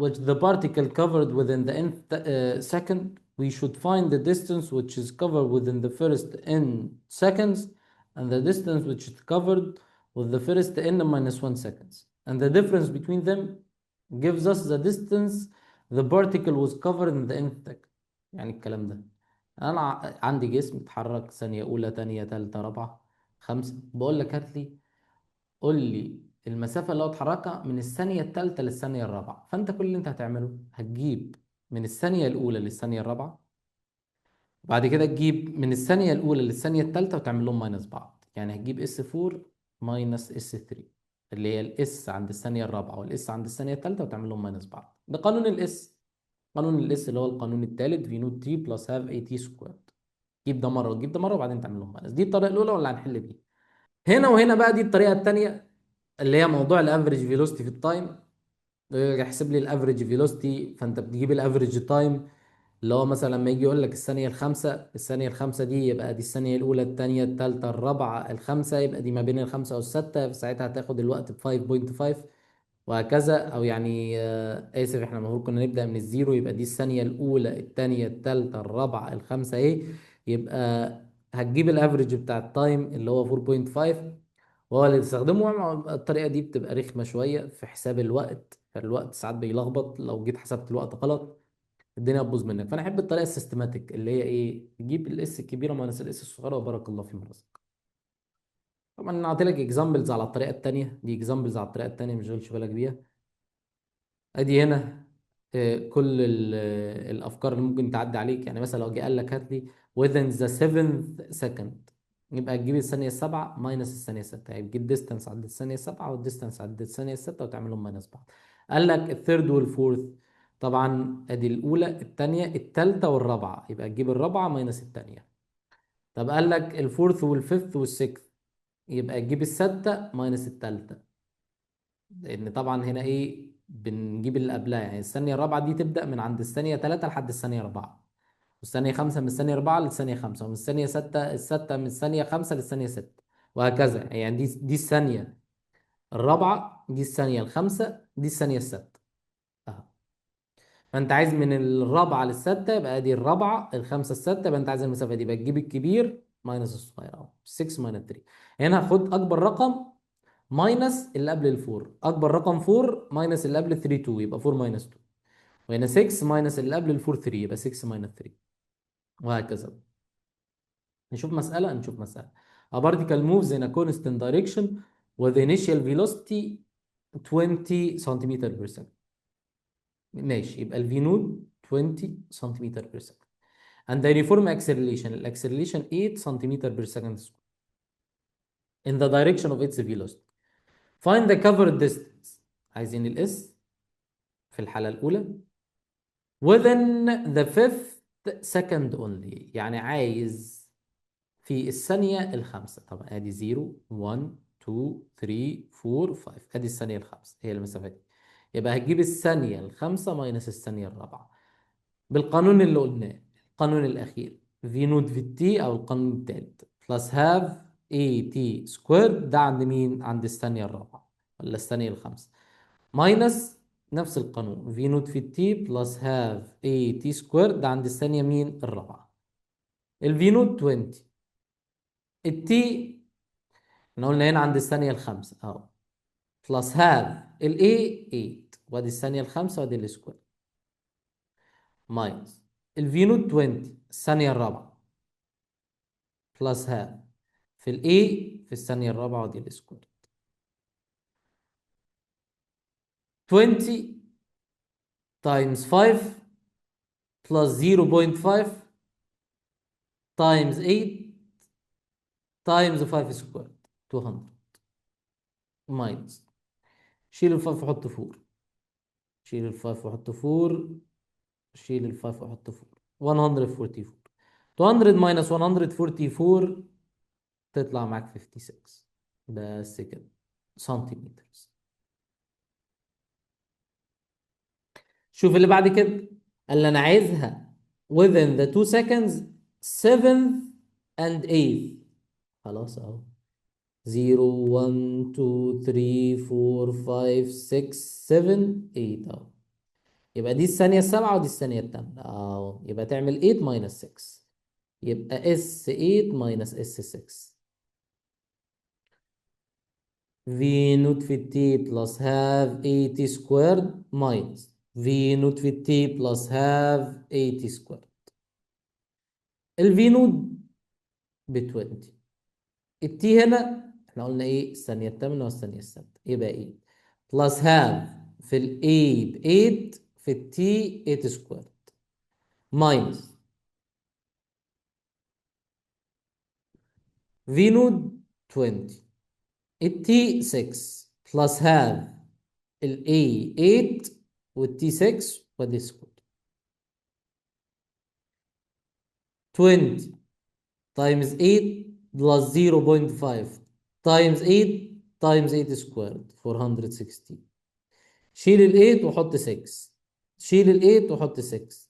which the particle covered within the nth second. We should find the distance which is covered within the first n seconds, and the distance which is covered with the first n minus 1 seconds. And the difference between them gives us the distance the particle was covered in the nth second. يعني الكلام ده، انا عندي جسم اتحرك ثانية اولى تانية تالتة رابعة خمسة، بقول لك هات لي، قول لي المسافة اللي هو اتحركها من الثانية الثالثة للثانية الرابعة. فأنت كل اللي أنت هتعمله هتجيب من الثانية الأولى للثانية الرابعة، وبعد كده تجيب من الثانية الأولى للثانية الثالثة وتعمل لهم ماينس بعض. يعني هتجيب اس 4 ماينس اس 3 اللي هي الاس عند الثانية الرابعة والاس عند الثانية الثالثة وتعمل لهم ماينس بعض. ده قانون الاس. قانون الاس اللي هو القانون الثالث في نوت تي بلس هاف اي تي سكوير. جيب ده مرة وتجيب ده مرة وبعدين تعمل لهم ماينس. دي الطريقة الأولى ولا هنحل بيها؟ هنا وهنا بقى دي الطريقة الثانية اللي هي موضوع الافريج فيلوسيتي في التايم. يحسب لي الافريج فيلوسيتي، فانت بتجيب الافريج تايم اللي هو مثلا لما يجي يقول لك الثانيه الخامسه، الثانيه الخامسه دي يبقى دي الثانيه الاولى الثانيه الثالثه الرابعه الخامسه، يبقى دي ما بين الخامسه والسته، فساعتها هتاخد الوقت ب 5.5 وهكذا. او يعني اسف، احنا المفروض كنا نبدا من الزيرو، يبقى دي الثانيه الاولى الثانيه الثالثه الرابعه الخامسه ايه، يبقى هتجيب الافريج بتاع التايم اللي هو 4.5 وهو اللي تستخدمه. الطريقة دي بتبقى رخمة شوية في حساب الوقت، فالوقت ساعات بيلخبط، لو جيت حسبت الوقت غلط الدنيا هتبوظ منك. فأنا أحب الطريقة السيستماتيك اللي هي إيه، تجيب الإس الكبيرة ماينس الإس الصغيرة وبارك الله في رزقك. طبعا أنا أعطي لك إكزامبلز على الطريقة التانية، دي إكزامبلز على الطريقة التانية مش شغلش بالك بيها. أدي هنا كل الأفكار اللي ممكن تعدي عليك. يعني مثلا لو جه قال لك هات لي within the seventh second، يبقى تجيب الثانية السابعة ماينس الثانية الستة، يعني تجيب ديستانس عند الثانية السابعة والديستانس عند الثانية الستة وتعملهم ماينس بعض. قال لك الثيرد والفورث، طبعا ادي الأولى الثانية الثالثة والرابعة، يبقى تجيب الرابعة ماينس الثانية. طب قال لك الفورث والفيفث والسكس، يبقى تجيب الستة ماينس الثالثة. لأن طبعا هنا إيه بنجيب اللي قبلها، يعني الثانية الرابعة دي تبدأ من عند الثانية 3 لحد الثانية 4، والثانية 5 من الثانية 4 للثانية 5، ومن الثانية 6 الستة من الثانية 5 للثانية 6، وهكذا. يعني دي الثانية الرابعة، دي الثانية الخامسة، دي الثانية الستة. أهو. فأنت عايز من الرابعة للستة، يبقى دي الرابعة الخامسة الستة، يبقى أنت عايز المسافة دي، يبقى تجيب الكبير ماينس الصغير أهو 6 ماينس 3. هنا خد أكبر رقم ماينس اللي قبل الفور، أكبر رقم 4 ماينس اللي قبل 3 2 يبقى 4 ماينس 2، وهنا 6 ماينس اللي قبل الفور 3 يبقى 6 ماينس 3، وهكذا. نشوف مسألة. A particle moves in a constant direction with initial velocity 20 سنتيمتر per second. ماشي، يبقى الفي نود 20 سنتيمتر per second. And the uniform acceleration، الاكسلريشن 8 سنتيمتر per second in the direction of its velocity. Find the covered distance. عايزين الاس في الحالة الأولى within the fifth second only، يعني عايز في الثانية الخامسة. طبعا ادي 0 1 2 3 4 5، ادي الثانية الخامسة هي المسافة دي، يبقى هتجيب الثانية الخامسة ماينس الثانية الرابعة بالقانون اللي قلناه، القانون الأخير في نود في تي أو القانون الثالث بلس هاف اي تي سكوير. ده عند مين؟ عند الثانية الرابعة ولا الثانية الخامسة، ماينس نفس القانون في نود في تي بلس هاف اي تي سكوير. ده عند الثانية مين؟ الرابعة. الفي نود 20، التي احنا قلنا هنا عند الثانية الخامسة اهو، بلس هاف الاي 8. وادي الثانية الخامسة وادي السكوير ماينس الفي نوت 20 الثانية الرابعة بلس هاف في الاي في الثانية الرابعة وادي السكوير 20 تايمز 5 بلس 0.5 تايمز 8 تايمز 5 سكوير 200 ماينس شيل ال5 وحط 4 شيل ال5 وحط 4 شيل ال5 وحط 4 144 200 ماينس 144 تطلع معاك 56 بس كده سنتيمتر. شوف اللي بعد كده قال لي انا عايزها within the 2 seconds 7th and 8th خلاص اهو 0 1 2 3 4 5 6 7 8 اهو يبقى دي الثانية السابعة ودي الثانية الثامنة اهو يبقى تعمل 8 minus 6 يبقى اس 8 minus اس 6 في نوت في التي بلس هاف 80 سكويرد ماينس في نوت في التي بلس هاف 80 سكويرد الفي نوت ب 20 التي هنا احنا قلنا ايه الثانية الثامنة والثانية السادسة يبقى ايه بلس هاف في الاي ب 8 في التي 8 سكويرد ماينس في نوت 20 التي 6 بلس هاف الاي 8 والتي 6 ودي سكوير 20 times 8 plus 0.5 times 8 times 8 squared 460 شيل ال 8 وحط 6 شيل ال 8 وحط 6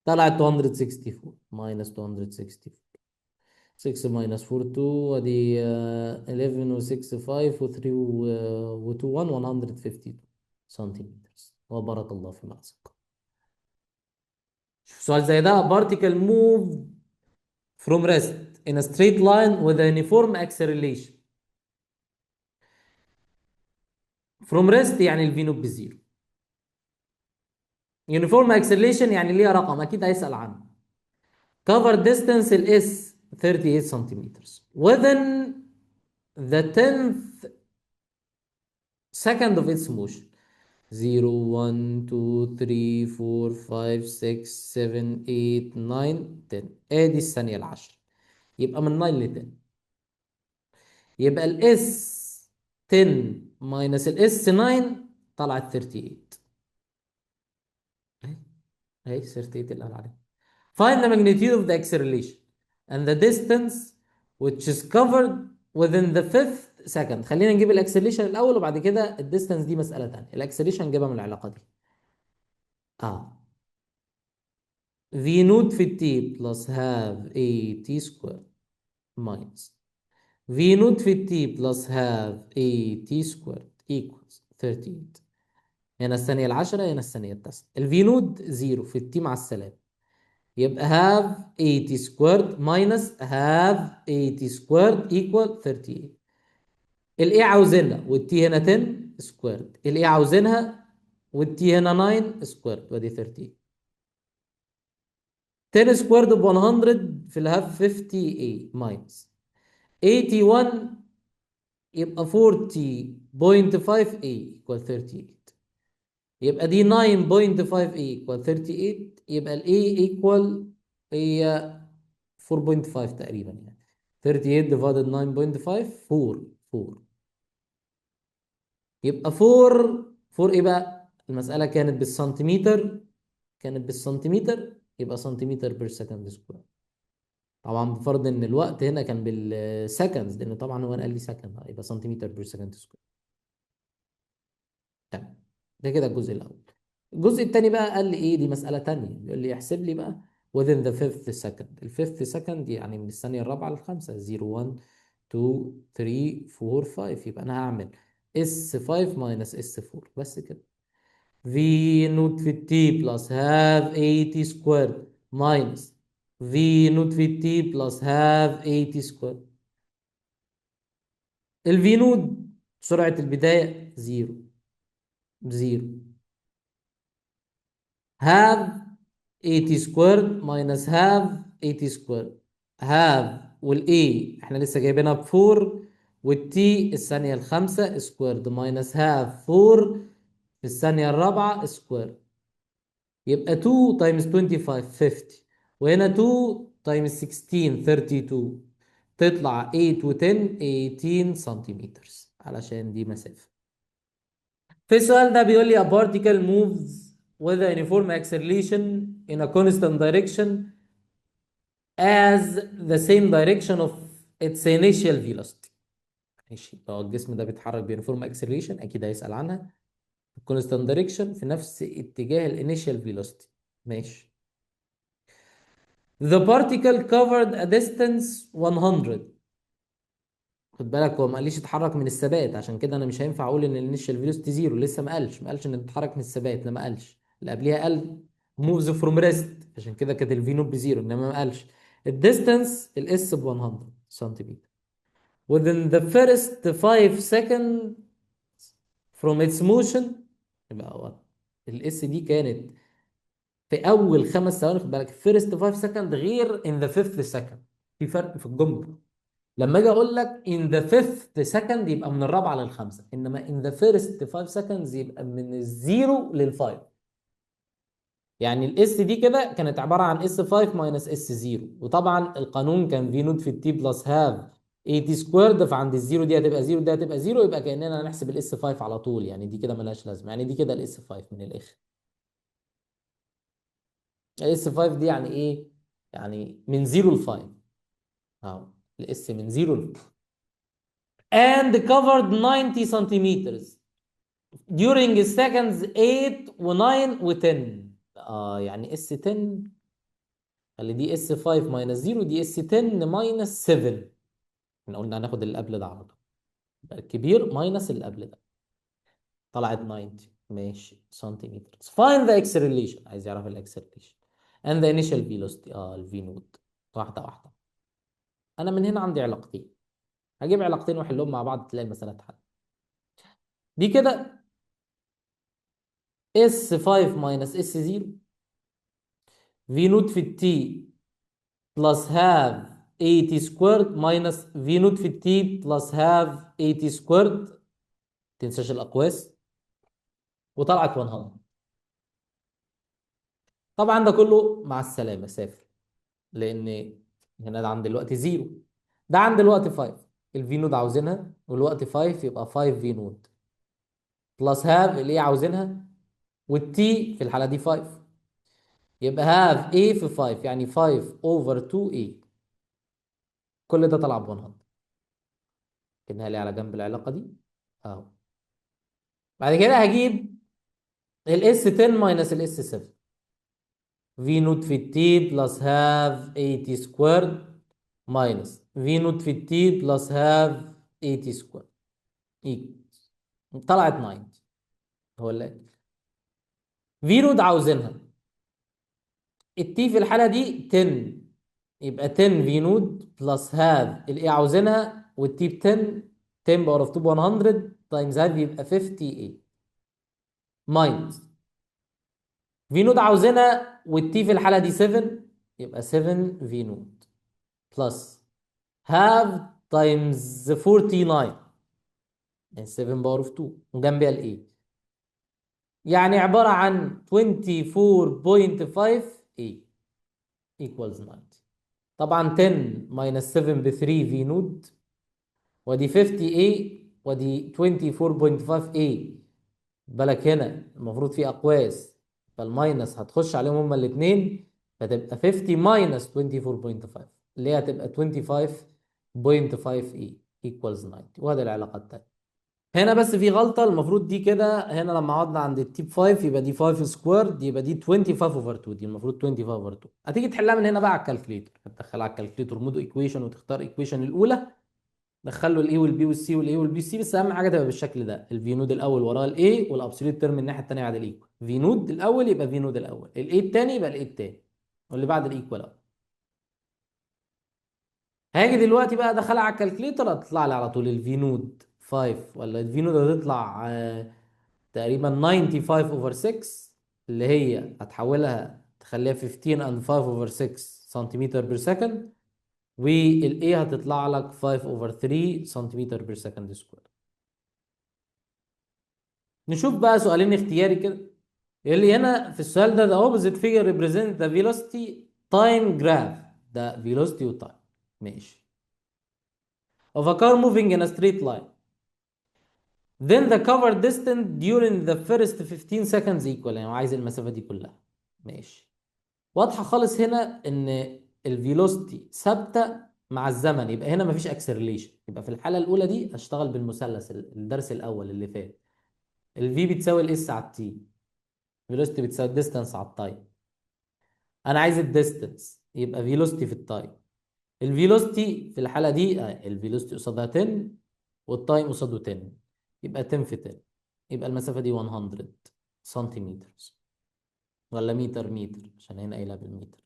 طلعت 264 minus 264 6 minus 4 2 ادي 11 و 6 5 و 3 و 2 1 152 سنتيمتر وبارك الله في معزك. شوف سؤال زي ده particle move from rest in a straight line with a uniform acceleration from rest يعني الفي نوت بزيرو uniform acceleration يعني ليها رقم اكيد هيسأل عنه cover distance الاس 38 سنتيمتر within the 10th second of its motion 0 1 2 3 4 5 6 7 8 9 10 ادي الثانية العشر يبقى من 9 ل 10 يبقى الاس 10 minus الاس 9 طلعت 38 اهي 38 اللي قال عليها find the magnitude of the acceleration and the distance which is covered within the fifth second خلينا نجيب الاكسلريشن الاول وبعد كده الديستانس دي مسألة تانية الاكسلريشن نجيبها من العلاقة دي اه v نوت في t plus half a t square minus v نوت في t plus half a t square equals 38 هنا الثانية العشرة هنا الثانية التاسعة الفي نود زيرو في التي مع السلامة يبقى هاف 80 سكويرد ماينس هاف 80 سكويرد ايكوال 38 الاي عاوزينها والتي هنا 10 سكويرد الاي عاوزينها والتي هنا 9 سكويرد ودي 38 10 سكويرد ب 100 في الهاف 50 اي ماينس 81 يبقى 40.5 اي ايكوال 38 يبقى دي 9.5 equal 38 يبقى ال A equal هي 4.5 تقريبا يعني 38 divided 9.5 4 يبقى 4 ايه بقى المسألة كانت بالسنتيمتر يبقى سنتيمتر بير سكند سكوير طبعا بفرض ان الوقت هنا كان بالسكندز لان طبعا هو قال لي سكند يبقى سنتيمتر بير سكند سكوير تمام ده كده الجزء الاول الجزء الثاني بقى قال لي ايه دي مسألة تانية بيقول لي احسب لي بقى within the fifth second الفيفث سكند يعني من الثانية الرابعة للخامسة 0 1 2 3 4 5 يبقى انا هعمل اس 5 minus اس 4 بس كده في نوت في التي بلس هاف 80 سكوير minus في نوت في التي بلس هاف 80 سكوير الفي نوت سرعة البداية زيرو زيرو. have 80 سكوير minus have 80 سكوير. have والاي احنا لسه جايبينها ب 4، والتي الثانية الخامسة سكويرد minus have 4 في الثانية الرابعة سكوير. يبقى 2 times 25 50، وهنا 2 times 16 32، تطلع 8 و 10 18 سنتيمتر علشان دي مسافة. في السؤال ده بيقول لي a particle moves with a uniform acceleration in a constant direction as the same direction of its initial velocity. ماشي، لو الجسم ده بيتحرك بيونيفورم اكسلريشن اكيد هيسأل عنها. constant direction في نفس اتجاه الانيشال فيلوسيتي. ماشي. The particle covered a distance 100. خد بالك هو ما قاليش اتحرك من الثبات، عشان كده انا مش هينفع اقول ان الانيشال فيلوسيتي زيرو. لسه ما قالش ان اتحرك من الثبات، لا ما قالش. اللي قبليها قال موفز فروم ريست، عشان كده كانت الفي نوت بزيرو، انما ما قالش. الديستانس الاس ب 100 سنتيمتر within the first 5 seconds from its motion. يبقى هو الاس دي كانت في اول 5 ثواني. خد بالك first 5 seconds غير in the fifth second، في فرق في الجمله. لما اجي اقول لك in the fifth second يبقى من الرابعه للخامسه، انما in the first 5 seconds يبقى من الزيرو للفايف. يعني الاس دي كده كانت عباره عن اس 5 ماينس اس 0، وطبعا القانون كان في نوت في التي بلس هاف 80 سكويرد، فعند الزيرو دي هتبقى زيرو دي هتبقى زيرو، يبقى كاننا هنحسب الاس 5 على طول. يعني دي كده ملهاش لازمه، يعني دي كده الاس 5 من الاخر. الاس 5 دي يعني ايه؟ يعني من 0 ل 5 اهو. الاس من 0 ل and covered 90 سنتيمتر during seconds 8 و9 و10. يعني اس 10، خلي دي اس 5 ماينس 0، دي اس 10 ماينس 7. احنا قلنا هناخد اللي قبل ده على طول، يبقى الكبير ماينس اللي قبل ده، طلعت 90. ماشي سنتيمتر. find the acceleration، عايز يعرف الاكسلريشن and the initial velocity الفي نود. واحده واحده. انا من هنا عندي علاقتين، هجيب علاقتين واحلهم مع بعض تلاقي المساله اتحل. دي كده اس 5 ماينس اس 0 في نود في التي بلس هاف 80 سكويرد ماينس في نود في التي بلس هاف 80 سكويرد، تنساش الاقواس، وطلعت 100. طبعا ده كله مع السلامه سافر، لان هنا ده عند الوقت 0، ده عند الوقت 5. الفي نود عاوزينها والوقت 5، يبقى 5 في نود بلس هاف اللي هي عاوزينها، والتي في الحاله دي 5، يبقى هاف A في 5 يعني 5 اوفر 2 A. كل ده طلع ب 100. كنها لي على جنب العلاقه دي اهو. بعد كده هجيب الاس 10 ماينس الاس 7، في نوت في التي بلس هاف 80 سكويرد ماينس في نوت في التي بلس هاف 80 سكويرد ايكوالز، طلعت 90. هو اللي في نوت عاوزينها التي في الحاله دي 10، يبقى 10 في نود بلس هاف الاي عاوزينها، والتي ب 10، 10 باور اوف 2 ب 100 تايمز هاف يبقى 50 اي ماينس في نود عاوزينها والتي في الحاله دي 7، يبقى 7 في نود بلس هاف تايمز 49 يعني 7 باور اوف 2 وجنبها الاي، يعني عباره عن 24.5 اي equals 90. طبعا 10 ماينس 7 ب 3 في نود، ودي 50A ودي 24.5A. بالك هنا المفروض في أقواس، فالماينس هتخش عليهم هما الاثنين، فتبقى 50 ماينس 24.5 اللي هي هتبقى 25.5A equals 90. وهذه العلاقة التانية. هنا بس في غلطة، المفروض دي كده هنا لما قعدنا عند التيب 5 يبقى دي 5 سكويرد، يبقى دي 25 اوفر 2، دي المفروض 25 اوفر 2. هتيجي تحلها من هنا بقى على الكالكليتر، هتدخلها على الكالكليتر مود ايكويشن وتختار ايكويشن الاولى، دخل له الاي والبي والسي والاي والبي سي، بس اهم حاجه تبقى بالشكل ده، الفي نود الاول وراه الاي والابسوليوت تيرم الناحيه الثانيه بعد الايكوال. في نود الاول يبقى في نود الاول، الاي الثاني يبقى الاي الثاني، واللي بعد الايكوال اهو. هاجي دلوقتي بقى ادخلها على الكالكليتر، هتطلع لي على طول الفي نود 5 ولا الفي نود هتطلع تقريبا 95 اوفر 6 اللي هي هتحولها تخليها 15 and 5 over 6 سنتيمتر بير سكند، والاي هتطلع لك 5 over 3 سنتيمتر بير سكند سكوير. نشوف بقى سؤالين اختياري كده. يقول لي هنا في السؤال ده the opposite figure represent the velocity time graph، ده velocity و time، ماشي، of a car moving in a straight line. Then the covered distance during the first 15 seconds equal، يعني هو عايز المسافة دي كلها، ماشي. واضحة خالص هنا ان الفيلوسيتي ثابتة مع الزمن، يبقى هنا مفيش اكسلريشن. يبقى في الحالة الأولى دي هشتغل بالمثلث الدرس الأول اللي فات، الفي بتساوي الاس على التي، فيلوسيتي بتساوي الديستانس على التايم. أنا عايز الديستانس، يبقى فيلوسيتي في التايم. الفيلوسيتي في الحالة دي الفيلوسيتي قصادها 10 والتايم قصاده 10، يبقى 10 في 10، يبقى المسافة دي 100 سنتيمتر، ولا متر عشان هنا قايلها بالمتر.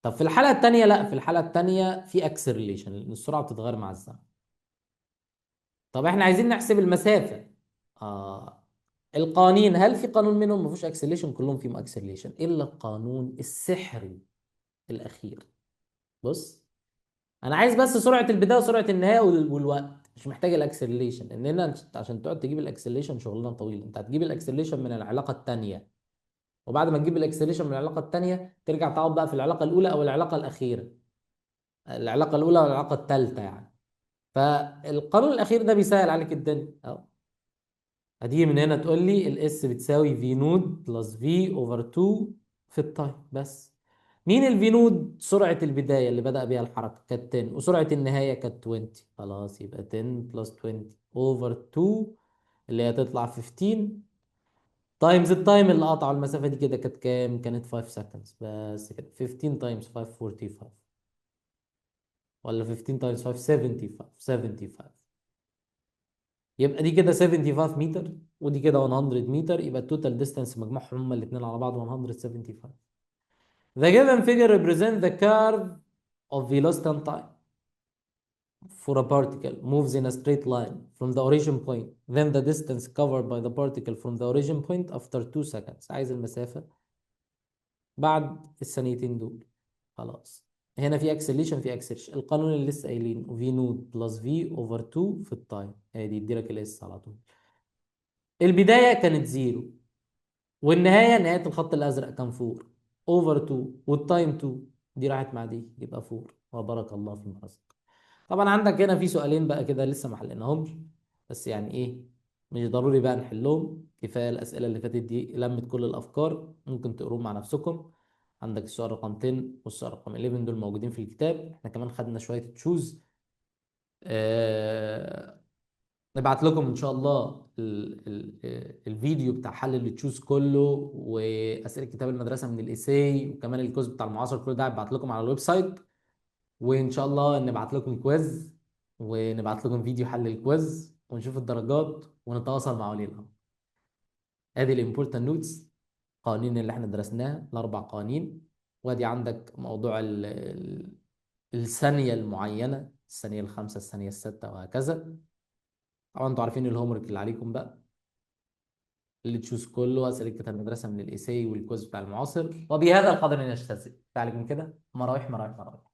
طب في الحالة التانية لا، في الحالة التانية في اكسلريشن لأن السرعة بتتغير مع الزمن. طب احنا عايزين نحسب المسافة. آه القوانين، هل في قانون منهم ما فيهوش اكسلريشن؟ كلهم فيهم اكسلريشن إلا القانون السحري الأخير. بص، أنا عايز بس سرعة البداية وسرعة النهاية والوقت، مش محتاج الاكسلريشن، لأن هنا عشان تقعد تجيب الاكسلريشن شغلانة طويلة. أنت هتجيب الاكسلريشن من العلاقة التانية، وبعد ما تجيب الاكسلريشن من العلاقة التانية ترجع تعوض بقى في العلاقة الأولى أو العلاقة الأخيرة، العلاقة الأولى والعلاقة الثالثة يعني. فالقانون الأخير ده بيسهل عليك الدنيا أهو. هتيجي من هنا تقول لي الاس بتساوي في نود بلس في اوفر 2 في التايم بس. مين الفي نود؟ سرعة البداية اللي بدأ بيها الحركة كانت 10، وسرعة النهاية كانت 20. خلاص يبقى 10 بلس 20 اوفر 2 اللي هي تطلع 15 تايمز التايم اللي قطعوا المسافة دي كده كانت كام؟ كانت 5 سكندز بس كده. 15 تايمز 5 45، ولا 15 تايمز 5 75 75. يبقى دي كده 75 متر ودي كده 100 متر، يبقى التوتال ديستانس مجموعهم هما الاثنين على بعض 175. The given figure represents the curve of velocity and time for a particle moves in a straight line from the origin point, then the distance covered by the particle from the origin point after 2 seconds. عايز المسافة بعد الثانيتين دول. خلاص هنا في اكسلريشن، في اكسلريشن، القانون اللي لسه قايلينه في نود بلس في اوفر 2 في التايم، ادي يدي لك الاس على طول. البدايه كانت زيرو، والنهايه نهايه الخط الازرق كان 4 اوفر 2، والتايم 2، دي راحت مع دي يبقى 4، وبارك الله في رزقك. طبعا عندك هنا في سؤالين بقى كده لسه ما حليناهمش، بس يعني ايه، مش ضروري بقى نحلهم، كفايه الاسئله اللي فاتت دي لمت كل الافكار، ممكن تقروهم مع نفسكم. عندك السؤال رقم 10 والسؤال رقم 11 دول موجودين في الكتاب. احنا كمان خدنا شويه تشوز. آه نبعت لكم ان شاء الله الفيديو بتاع حل التشوز كله، واسئله كتاب المدرسه من الايساي، وكمان الكويز بتاع المعاصر، كل ده هبعت لكم على الويب سايت. وان شاء الله نبعت لكم كويز، ونبعت لكم فيديو حل الكويز، ونشوف الدرجات، ونتواصل مع ولي الامر. ادي الامبورتنت نوتس، القوانين اللي احنا درسناها الاربع قوانين. وادي عندك موضوع الثانيه المعينه، الثانيه الخامسه، الثانيه السادسه، وهكذا. طبعا انتوا عارفين الهوم ورك اللي عليكم بقى، اللي تشوز كله اسئله كتاب المدرسه من الايساي والكويز بتاع المعاصر. وبهذا القدر نجتزئ. عليكم كده، مراوح مراوح مراوح.